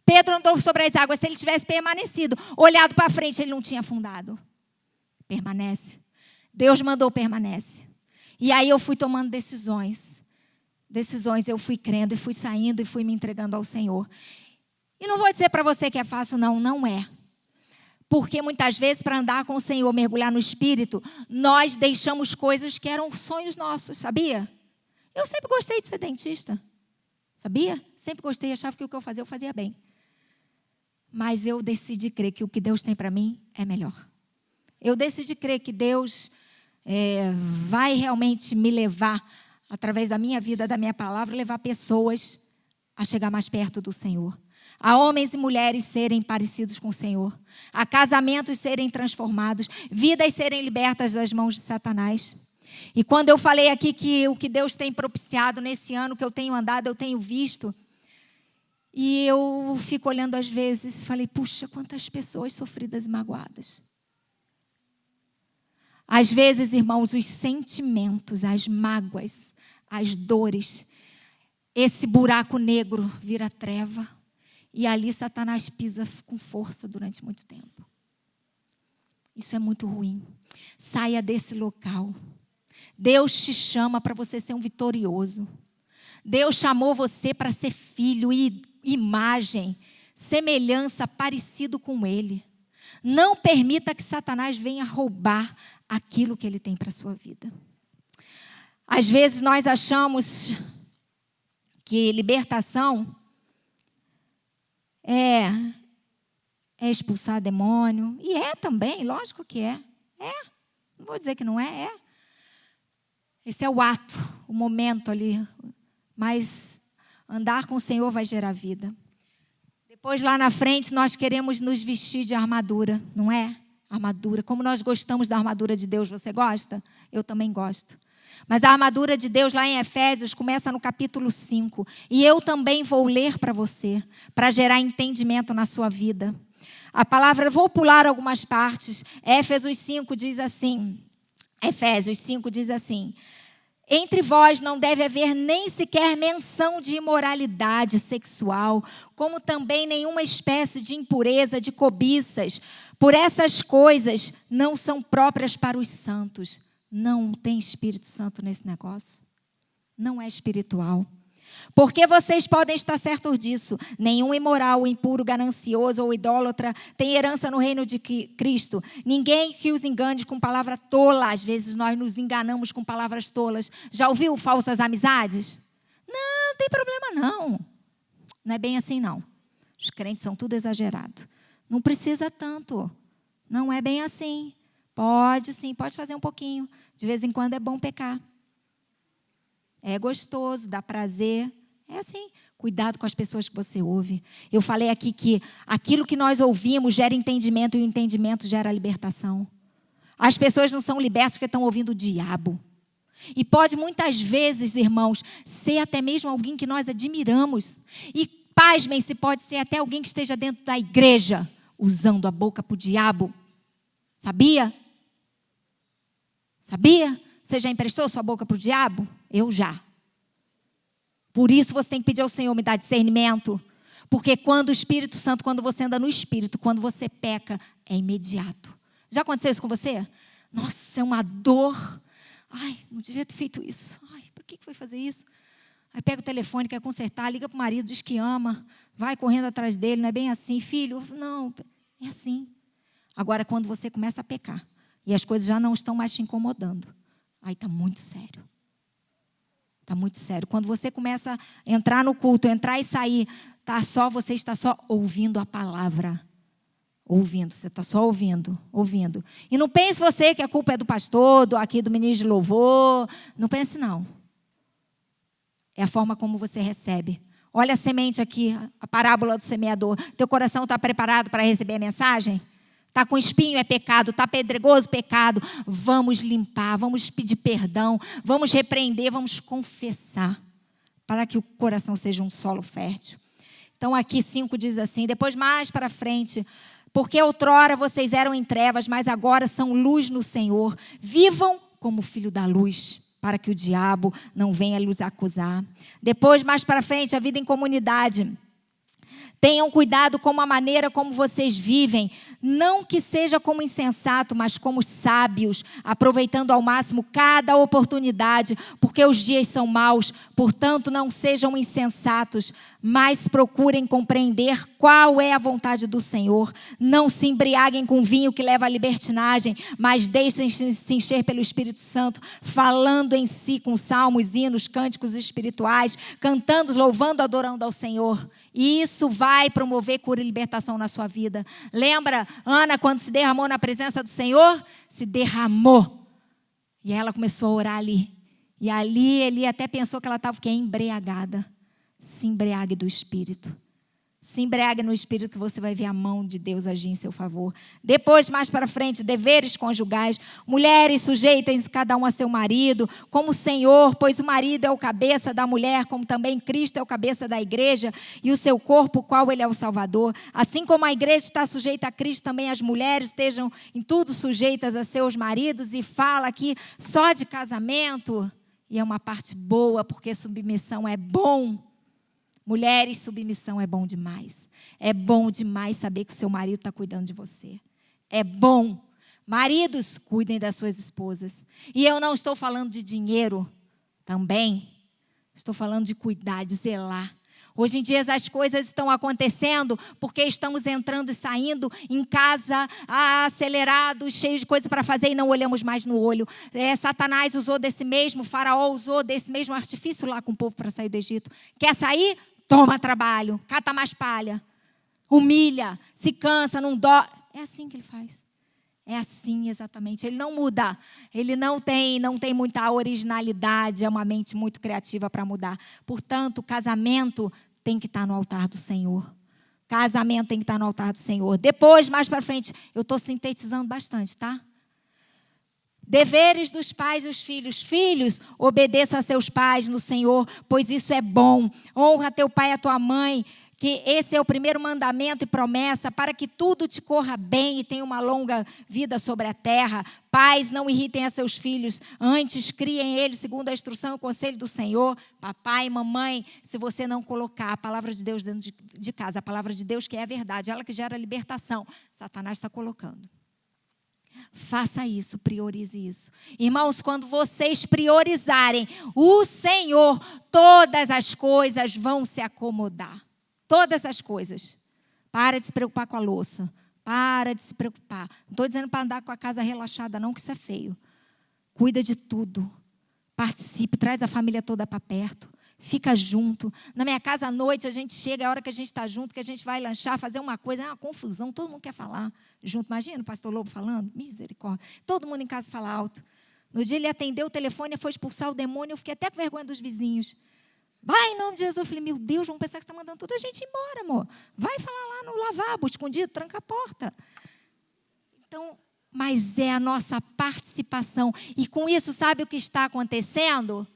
Pedro andou sobre as águas. Se ele tivesse permanecido, olhado para frente, ele não tinha afundado. Permanece. Deus mandou, permanece. E aí eu fui tomando decisões. Eu fui crendo e fui saindo e fui me entregando ao Senhor. E não vou dizer para você que é fácil, não é. Porque muitas vezes, para andar com o Senhor, mergulhar no Espírito, nós deixamos coisas que eram sonhos nossos, sabia? Eu sempre gostei de ser dentista, sabia? Sempre gostei, achava que o que eu fazia bem. Mas eu decidi crer que o que Deus tem para mim é melhor. Eu decidi crer que Deus vai realmente me levar, através da minha vida, da minha palavra, levar pessoas a chegar mais perto do Senhor. A homens e mulheres serem parecidos com o Senhor. A casamentos serem transformados. Vidas serem libertas das mãos de Satanás. E quando eu falei aqui que o que Deus tem propiciado nesse ano, que eu tenho andado, eu tenho visto. E eu fico olhando às vezes e falei, puxa, quantas pessoas sofridas e magoadas. Às vezes, irmãos, os sentimentos, as mágoas, as dores, esse buraco negro vira treva. E ali Satanás pisa com força durante muito tempo. Isso é muito ruim. Saia desse local. Deus te chama para você ser um vitorioso. Deus chamou você para ser filho e imagem, semelhança, parecido com Ele. Não permita que Satanás venha roubar aquilo que Ele tem para a sua vida. Às vezes nós achamos que libertação é expulsar demônio. E é também, lógico que é. Não vou dizer que não é. Esse é o ato, o momento ali. Mas andar com o Senhor vai gerar vida. Depois, lá na frente, nós queremos nos vestir de armadura, não é? Armadura. Como nós gostamos da armadura de Deus, você gosta? Eu também gosto. Mas a armadura de Deus, lá em Efésios, começa no capítulo 5. E eu também vou ler para você, para gerar entendimento na sua vida. A palavra, vou pular algumas partes. Efésios 5 diz assim. Entre vós não deve haver nem sequer menção de imoralidade sexual, como também nenhuma espécie de impureza, de cobiças. Por essas coisas não são próprias para os santos. Não tem Espírito Santo nesse negócio. Não é espiritual. Porque vocês podem estar certos disso. Nenhum imoral, impuro, ganancioso ou idólatra tem herança no reino de Cristo. Ninguém que os engane com palavra tola. Às vezes nós nos enganamos com palavras tolas. Já ouviu falsas amizades? Não tem problema não. Não é bem assim não. Os crentes são tudo exagerado. Não precisa tanto. Não é bem assim. Pode sim, pode fazer um pouquinho. De vez em quando é bom pecar. É gostoso, dá prazer. É assim. Cuidado com as pessoas que você ouve. Eu falei aqui que aquilo que nós ouvimos gera entendimento e o entendimento gera libertação. As pessoas não são libertas porque estão ouvindo o diabo. E pode muitas vezes, irmãos, ser até mesmo alguém que nós admiramos. E pasmem-se, pode ser até alguém que esteja dentro da igreja usando a boca para o diabo. Sabia? Sabia? Você já emprestou sua boca para o diabo? Eu já. Por isso você tem que pedir ao Senhor me dar discernimento. Porque quando o Espírito Santo, quando você anda no Espírito, quando você peca, é imediato. Já aconteceu isso com você? Nossa, é uma dor. Ai, não devia ter feito isso. Ai, por que foi fazer isso? Aí pega o telefone, quer consertar, liga para o marido, diz que ama, vai correndo atrás dele, não é bem assim. Filho, não, é assim. Agora, quando você começa a pecar e as coisas já não estão mais te incomodando, aí está muito sério. Está muito sério. Quando você começa a entrar no culto, entrar e sair, você está só ouvindo a palavra. Ouvindo, você está só ouvindo. E não pense você que a culpa é do pastor, aqui do ministro de louvor. Não pense não. É a forma como você recebe. Olha a semente aqui, a parábola do semeador. Teu coração está preparado para receber a mensagem? Está com espinho, é pecado. Está pedregoso, pecado. Vamos limpar, vamos pedir perdão, vamos repreender, vamos confessar, para que o coração seja um solo fértil. Então aqui 5 diz assim, depois mais para frente, porque outrora vocês eram em trevas, mas agora são luz no Senhor. Vivam como filho da luz, para que o diabo não venha lhes acusar. Depois mais para frente, a vida em comunidade. Tenham cuidado com a maneira como vocês vivem, não que seja como insensato, mas como sábios, aproveitando ao máximo cada oportunidade, porque os dias são maus. Portanto, não sejam insensatos, mas procurem compreender qual é a vontade do Senhor. Não se embriaguem com vinho que leva à libertinagem, mas deixem-se se encher pelo Espírito Santo, falando em si com salmos, hinos, cânticos espirituais, cantando, louvando, adorando ao Senhor. E isso vai promover cura e libertação na sua vida. Lembra, Ana, quando se derramou na presença do Senhor? Se derramou. E ela começou a orar ali. E ali ele até pensou que ela estava embriagada. Se embriague do Espírito. Se embriague no Espírito que você vai ver a mão de Deus agir em seu favor. Depois, mais para frente, deveres conjugais. Mulheres, sujeitem-se cada um a seu marido, como o Senhor, pois o marido é o cabeça da mulher, como também Cristo é o cabeça da igreja, e o seu corpo, qual ele é o Salvador. Assim como a igreja está sujeita a Cristo, também as mulheres estejam em tudo sujeitas a seus maridos. E fala aqui só de casamento, e é uma parte boa, porque submissão é bom. Mulheres, submissão é bom demais. É bom demais saber que o seu marido está cuidando de você. É bom. Maridos, cuidem das suas esposas. E eu não estou falando de dinheiro também. Estou falando de cuidar, de zelar. Hoje em dia as coisas estão acontecendo porque estamos entrando e saindo em casa acelerados, cheios de coisa para fazer e não olhamos mais no olho. Satanás usou desse mesmo, Faraó usou desse mesmo artifício lá com o povo para sair do Egito. Quer sair? Toma trabalho, cata mais palha, humilha, se cansa, não dó. É assim que ele faz. É assim exatamente. Ele não muda. Ele não tem muita originalidade, é uma mente muito criativa para mudar. Portanto, o casamento tem que estar no altar do Senhor. Casamento tem que estar no altar do Senhor. Depois, mais para frente, eu estou sintetizando bastante, tá? Deveres dos pais e os filhos. Filhos, obedeça a seus pais no Senhor, pois isso é bom. Honra teu pai e a tua mãe, que esse é o primeiro mandamento e promessa, para que tudo te corra bem e tenha uma longa vida sobre a terra. Pais, não irritem a seus filhos, antes criem eles segundo a instrução e o conselho do Senhor. Papai, mamãe, se você não colocar a palavra de Deus dentro de casa, a palavra de Deus que é a verdade, ela que gera libertação, Satanás está colocando. Faça isso, priorize isso. Irmãos, quando vocês priorizarem o Senhor, todas as coisas vão se acomodar. Todas as coisas. Para de se preocupar com a louça. Para de se preocupar. Não estou dizendo para andar com a casa relaxada, não, que isso é feio. Cuida de tudo. Participe, traz a família toda para perto. Fica junto. Na minha casa, à noite, a gente chega, é a hora que a gente está junto, que a gente vai lanchar, fazer uma coisa, é uma confusão, todo mundo quer falar junto. Imagina o pastor Lobo falando, misericórdia. Todo mundo em casa fala alto. No dia ele atendeu o telefone, foi expulsar o demônio, eu fiquei até com vergonha dos vizinhos. Vai, em nome de Jesus. Eu falei, meu Deus, vão pensar que você está mandando toda a gente embora, amor. Vai falar lá no lavabo, escondido, tranca a porta. Então, mas é a nossa participação. E com isso, sabe o que está acontecendo?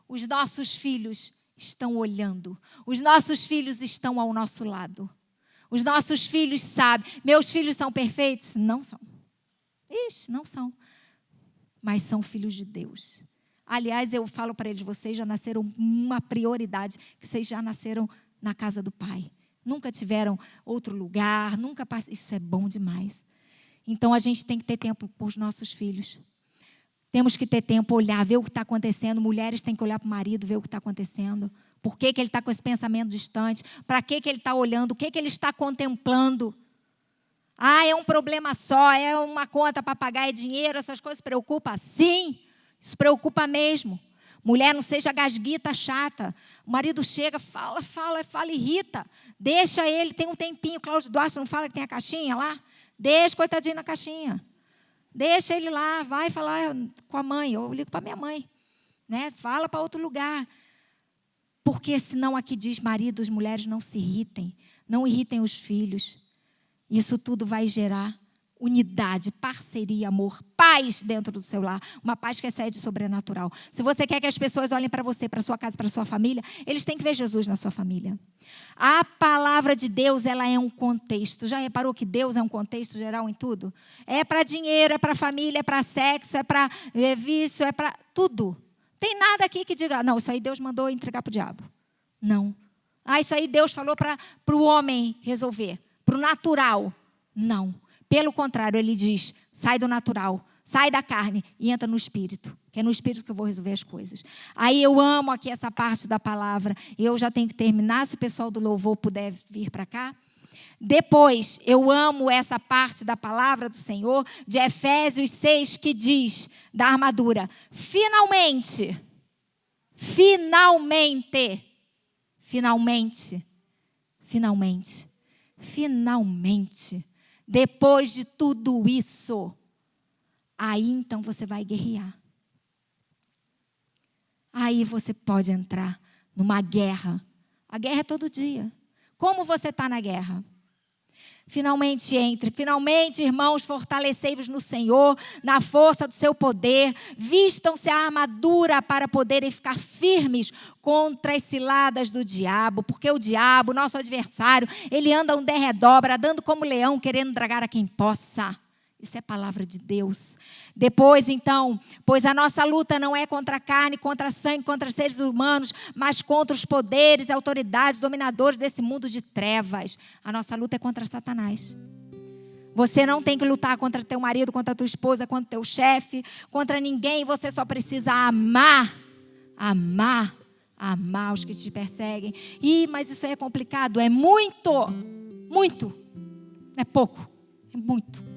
Os nossos filhos estão olhando. Os nossos filhos estão ao nosso lado. Os nossos filhos sabem. Meus filhos são perfeitos? Não são. Ixi, não são. Mas são filhos de Deus. Aliás, eu falo para eles, vocês já nasceram uma prioridade, que vocês já nasceram na casa do Pai. Nunca tiveram outro lugar, nunca passaram. Isso é bom demais. Então, a gente tem que ter tempo para os nossos filhos. Temos que ter tempo, olhar, ver o que está acontecendo. Mulheres têm que olhar para o marido, ver o que está acontecendo. Por que ele está com esse pensamento distante? Para que ele está olhando? O que ele está contemplando? Ah, é um problema só, é uma conta para pagar, é dinheiro, essas coisas preocupam? Sim, isso preocupa mesmo. Mulher, não seja gasguita chata. O marido chega, fala, irrita. Deixa ele, tem um tempinho. Cláudio Duarte não fala que tem a caixinha lá? Deixa, coitadinho, na caixinha. Deixa ele lá, vai falar com a mãe. Eu ligo para minha mãe. Né? Fala para outro lugar. Porque senão aqui diz, maridos, mulheres, não se irritem. Não irritem os filhos. Isso tudo vai gerar unidade, parceria, amor, paz dentro do seu lar. Uma paz que excede sobrenatural. Se você quer que as pessoas olhem para você, para sua casa, para sua família, eles têm que ver Jesus na sua família. A palavra de Deus, ela é um contexto. Já reparou que Deus é um contexto geral em tudo? É para dinheiro, é para família, é para sexo, é para vício, é para tudo. Tem nada aqui que diga, não, isso aí Deus mandou entregar para o diabo. Não. Ah, isso aí Deus falou para o homem resolver. Para o natural. Não. Pelo contrário, ele diz, sai do natural, sai da carne e entra no espírito. Que é no espírito que eu vou resolver as coisas. Aí eu amo aqui essa parte da palavra. Eu já tenho que terminar, se o pessoal do louvor puder vir para cá. Depois, eu amo essa parte da palavra do Senhor, de Efésios 6, que diz, da armadura, finalmente, depois de tudo isso, aí então você vai guerrear. Aí você pode entrar numa guerra. A guerra é todo dia. Como você está na guerra? Finalmente entre. Finalmente, irmãos, fortalecei-vos no Senhor, na força do seu poder. Vistam-se a armadura para poderem ficar firmes contra as ciladas do diabo. Porque o diabo, nosso adversário, ele anda um derredor, bradando como leão, querendo tragar a quem possa. Isso é palavra de Deus. Depois, então, pois a nossa luta não é contra a carne, contra sangue, contra seres humanos, mas contra os poderes, autoridades, dominadores desse mundo de trevas. A nossa luta é contra Satanás. Você não tem que lutar contra teu marido, contra tua esposa, contra teu chefe, contra ninguém. Você só precisa amar os que te perseguem. Mas isso aí é complicado. É muito. Não é pouco, é muito.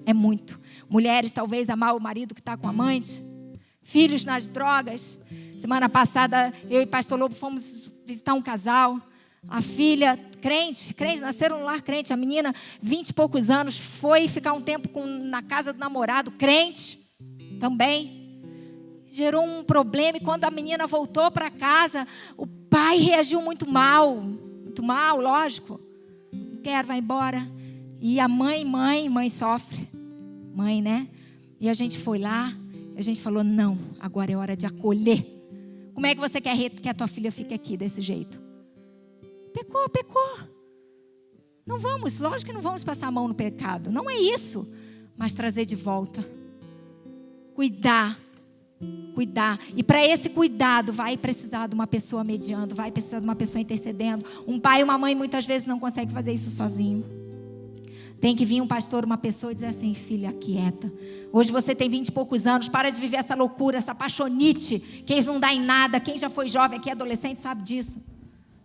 É muito. Mulheres, talvez, amar o marido que está com amante. Filhos nas drogas. Semana passada, eu e pastor Lobo fomos visitar um casal. A filha, crente, nasceram no lar crente. A menina, 20 e poucos anos, foi ficar um tempo na casa do namorado, crente também. Gerou um problema e quando a menina voltou para casa, o pai reagiu muito mal, lógico. Não quero, vai embora. E a mãe sofre. Mãe, né? E a gente foi lá, a gente falou, não, agora é hora de acolher. Como é que você quer que a tua filha fique aqui desse jeito? Pecou. Não vamos, lógico que não vamos passar a mão no pecado. Não é isso. Mas trazer de volta. Cuidar. E para esse cuidado vai precisar de uma pessoa mediando, vai precisar de uma pessoa intercedendo. Um pai e uma mãe muitas vezes não conseguem fazer isso sozinho. Tem que vir um pastor, uma pessoa e dizer assim: filha, quieta. Hoje você tem 20 e poucos anos, para de viver essa loucura, essa paixonite, que eles não dão em nada. Quem já foi jovem aqui, adolescente, sabe disso.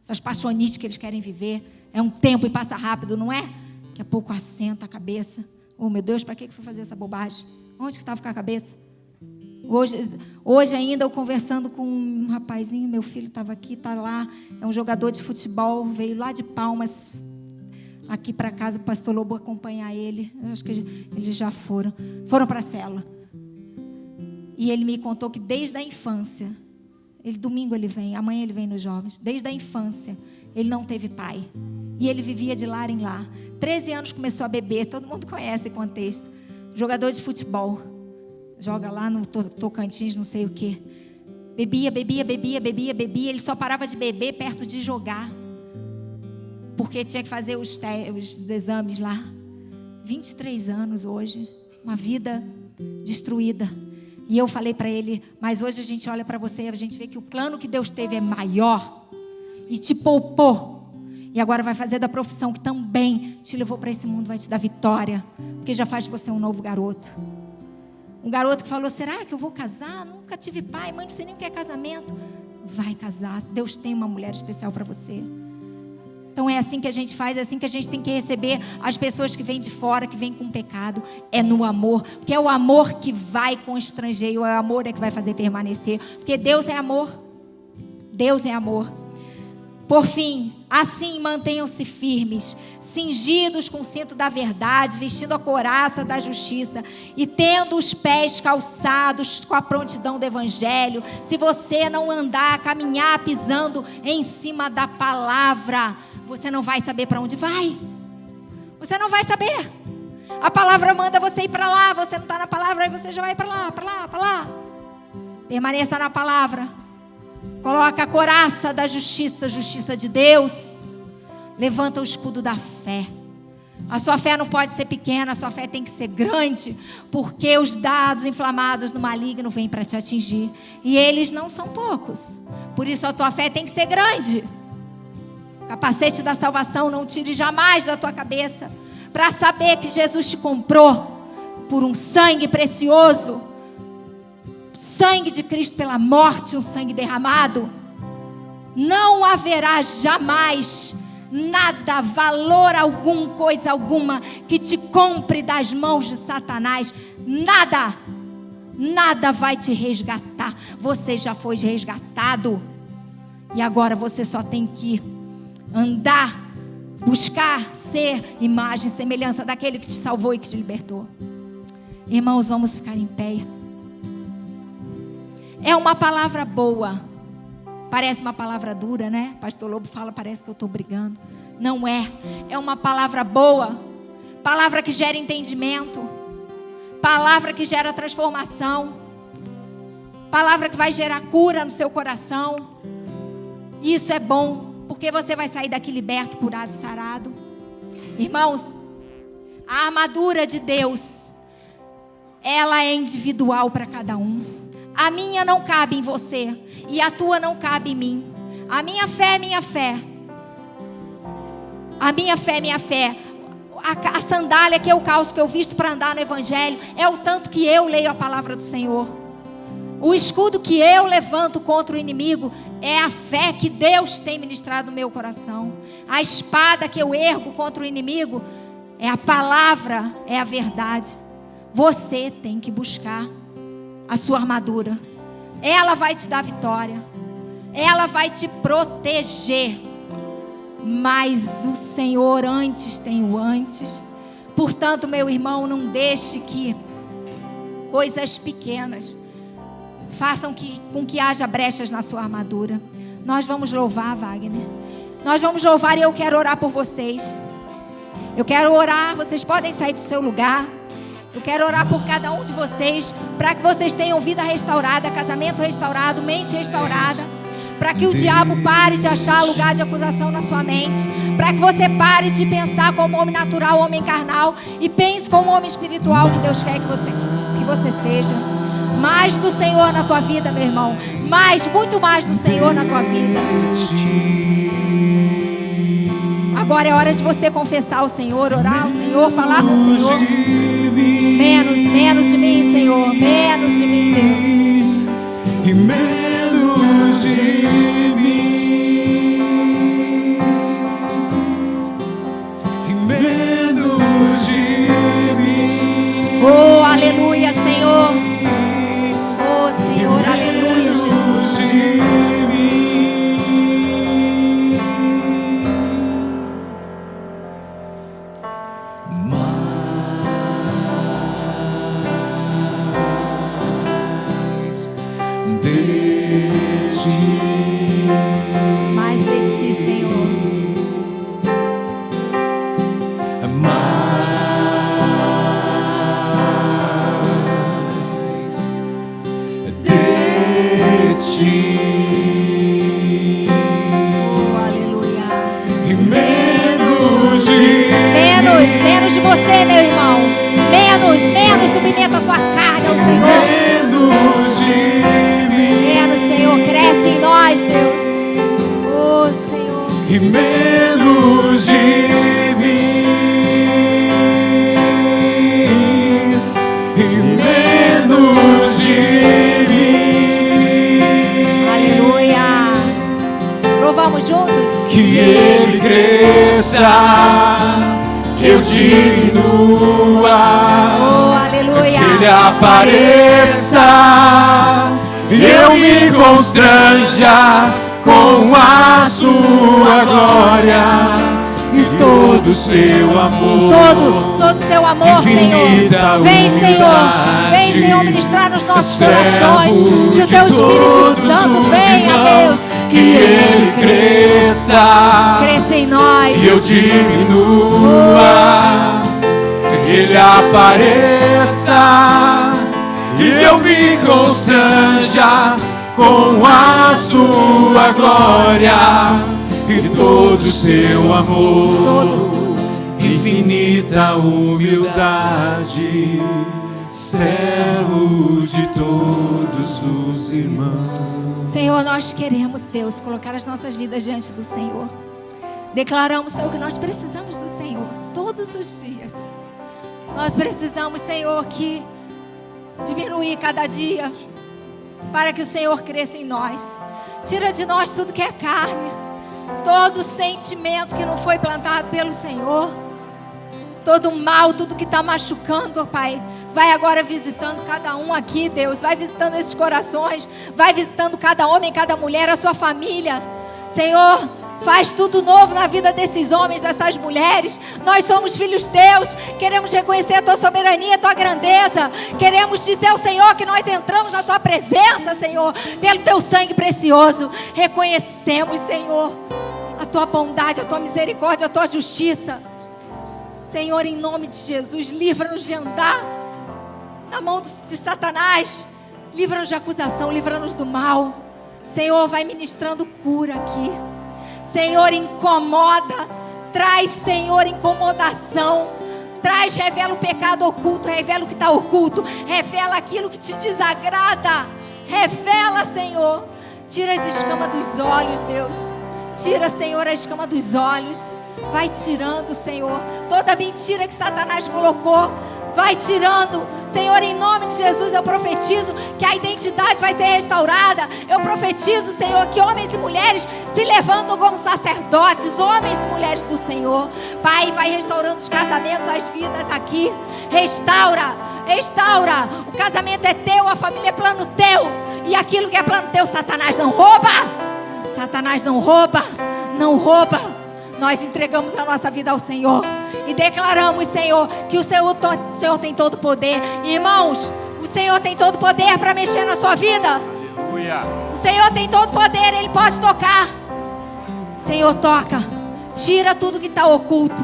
Essas paixonites que eles querem viver. É um tempo e passa rápido, não é? Daqui a pouco assenta a cabeça. Oh, meu Deus, para que foi fazer essa bobagem? Onde que estava com a cabeça? Hoje ainda eu conversando com um rapazinho, meu filho estava aqui, está lá, é um jogador de futebol, veio lá de Palmas, aqui para casa, o pastor Lobo acompanhar ele. Eu acho que eles já foram para a célula. E ele me contou que desde a infância, domingo ele vem, amanhã ele vem nos jovens, desde a infância, ele não teve pai. E ele vivia de lar em lar. 13 anos começou a beber, todo mundo conhece esse contexto. Jogador de futebol. Joga lá no Tocantins, não sei o quê. Bebia. Ele só parava de beber perto de jogar. Porque tinha que fazer os exames lá. 23 anos hoje. Uma vida destruída. E eu falei para ele: mas hoje a gente olha para você e a gente vê que o plano que Deus teve é maior. E te poupou. E agora vai fazer da profissão que também te levou para esse mundo, vai te dar vitória. Porque já faz de você um novo garoto. Um garoto que falou: será que eu vou casar? Nunca tive pai, mãe, não sei nem o que é casamento. Vai casar, Deus tem uma mulher especial para você. Então é assim que a gente faz, é assim que a gente tem que receber as pessoas que vêm de fora, que vêm com pecado. É no amor, porque é o amor que vai constranger, o amor é que vai fazer permanecer. Porque Deus é amor. Deus é amor. Por fim, assim mantenham-se firmes, cingidos com o cinto da verdade, vestindo a couraça da justiça e tendo os pés calçados com a prontidão do evangelho. Se você não andar, caminhar pisando em cima da palavra, você não vai saber para onde vai. Você não vai saber. A palavra manda você ir para lá, você não está na palavra, aí você já vai para lá. Permaneça na palavra. Coloca a couraça da justiça, justiça de Deus. Levanta o escudo da fé. A sua fé não pode ser pequena, a sua fé tem que ser grande, porque os dados inflamados no maligno vêm para te atingir. E eles não são poucos. Por isso a tua fé tem que ser grande. O capacete da salvação não tire jamais da tua cabeça, para saber que Jesus te comprou por um sangue precioso. Sangue de Cristo pela morte, um sangue derramado. Não haverá jamais nada, valor algum, coisa alguma que te compre das mãos de Satanás. Nada vai te resgatar. Você já foi resgatado. E agora você só tem que andar, buscar ser imagem, semelhança daquele que te salvou e que te libertou. Irmãos, vamos ficar em pé. É uma palavra boa. Parece uma palavra dura, né? Pastor Lobo fala, parece que eu estou brigando. Não é. É uma palavra boa. Palavra que gera entendimento. Palavra que gera transformação. Palavra que vai gerar cura no seu coração. Isso é bom, porque você vai sair daqui liberto, curado, sarado. Irmãos, a armadura de Deus, ela é individual para cada um. A minha não cabe em você e a tua não cabe em mim. A minha fé é minha fé. A minha fé é minha fé. A sandália que eu calço, que eu visto para andar no evangelho, é o tanto que eu leio a palavra do Senhor. O escudo que eu levanto contra o inimigo é a fé que Deus tem ministrado no meu coração. A espada que eu ergo contra o inimigo é a palavra, é a verdade. Você tem que buscar a sua armadura. Ela vai te dar vitória. Ela vai te proteger. Mas o Senhor antes tem o antes. Portanto, meu irmão, não deixe que coisas pequenas façam com que haja brechas na sua armadura. Nós vamos louvar, Wagner. Nós vamos louvar e eu quero orar por vocês. Eu quero orar, vocês podem sair do seu lugar. Eu quero orar por cada um de vocês, para que vocês tenham vida restaurada, casamento restaurado, mente restaurada. para que o diabo pare de achar lugar de acusação na sua mente, para que você pare de pensar como homem natural, homem carnal, e pense como homem espiritual que Deus quer que você seja. Mais do Senhor na tua vida, meu irmão. Mais, muito mais do Senhor na tua vida. Agora é hora de você confessar ao Senhor, orar ao Senhor, falar com o Senhor. Menos de mim, Senhor. Menos de mim, Deus. E menos de mim. E menos de mim. Oh, aleluia, Senhor. Oh, Senhor, aleluia, Jesus. Mais de ti, Senhor. Menos de você, meu irmão. Menos submeta a sua carne ao Senhor. Menos, Senhor, cresce em nós, Deus. Oh, Senhor. E menos de mim. E menos de mim. Aleluia. Louvamos juntos. Que Ele cresça, que eu diminua. Oh, aleluia. Que Ele apareça e eu me constranja com a sua glória e todo o seu amor. Todo o seu amor, Senhor. Vem, Senhor. Vem, Senhor, ministrar nos nossos corações. Que o teu Espírito Santo venha, Deus. Que Ele cresça em nós e eu diminua. Que Ele apareça e eu me constranja com a sua glória e todo o seu amor. Infinita humildade, servo de todos os irmãos. Senhor, nós queremos, Deus, colocar as nossas vidas diante do Senhor. Declaramos, Senhor, que nós precisamos do Senhor todos os dias. Nós precisamos, Senhor, que diminuir cada dia para que o Senhor cresça em nós. Tira de nós tudo que é carne, todo sentimento que não foi plantado pelo Senhor, todo mal, tudo que está machucando, ó Pai. Vai agora visitando cada um aqui, Deus. Vai visitando esses corações. Vai visitando cada homem, cada mulher, a sua família. Senhor, faz tudo novo na vida desses homens, dessas mulheres. Nós somos filhos teus. Queremos reconhecer a tua soberania, a tua grandeza. Queremos dizer ao Senhor que nós entramos na tua presença, Senhor, pelo teu sangue precioso. Reconhecemos, Senhor, a tua bondade, a tua misericórdia, a tua justiça. Senhor, em nome de Jesus, livra-nos de andar na mão de Satanás. Livra-nos de acusação, livra-nos do mal. Senhor, vai ministrando cura aqui. Senhor, incomoda. Traz, Senhor, incomodação. Traz, revela o pecado oculto. Revela o que está oculto. Revela aquilo que te desagrada. Revela, Senhor. Tira as escamas dos olhos, Deus. Tira, Senhor, a escama dos olhos. Vai tirando, Senhor, toda mentira que Satanás colocou. Vai tirando, Senhor, em nome de Jesus eu profetizo que a identidade vai ser restaurada. Eu profetizo, Senhor, que homens e mulheres se levantam como sacerdotes, homens e mulheres do Senhor. Pai, vai restaurando os casamentos, as vidas aqui. Restaura, restaura. O casamento é teu, a família é plano teu. E aquilo que é plano teu, Satanás não rouba. Satanás não rouba, não rouba. Nós entregamos a nossa vida ao Senhor e declaramos, Senhor, que o Senhor tem todo o poder. Irmãos, o Senhor tem todo o poder para mexer na sua vida. Aleluia. O Senhor tem todo o poder, Ele pode tocar. Senhor, toca. Tira tudo que está oculto.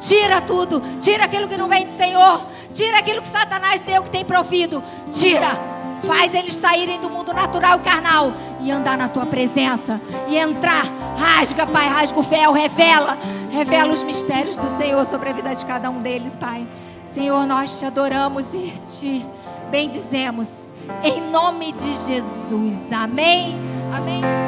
Tira tudo. Tira aquilo que não vem do Senhor. Tira aquilo que Satanás deu, que tem provido. Tira. Faz eles saírem do mundo natural e carnal e andar na tua presença e entrar. Rasga, Pai, rasga o véu, revela os mistérios do Senhor sobre a vida de cada um deles, Pai. Senhor, nós te adoramos e te bendizemos em nome de Jesus. Amém. Amém.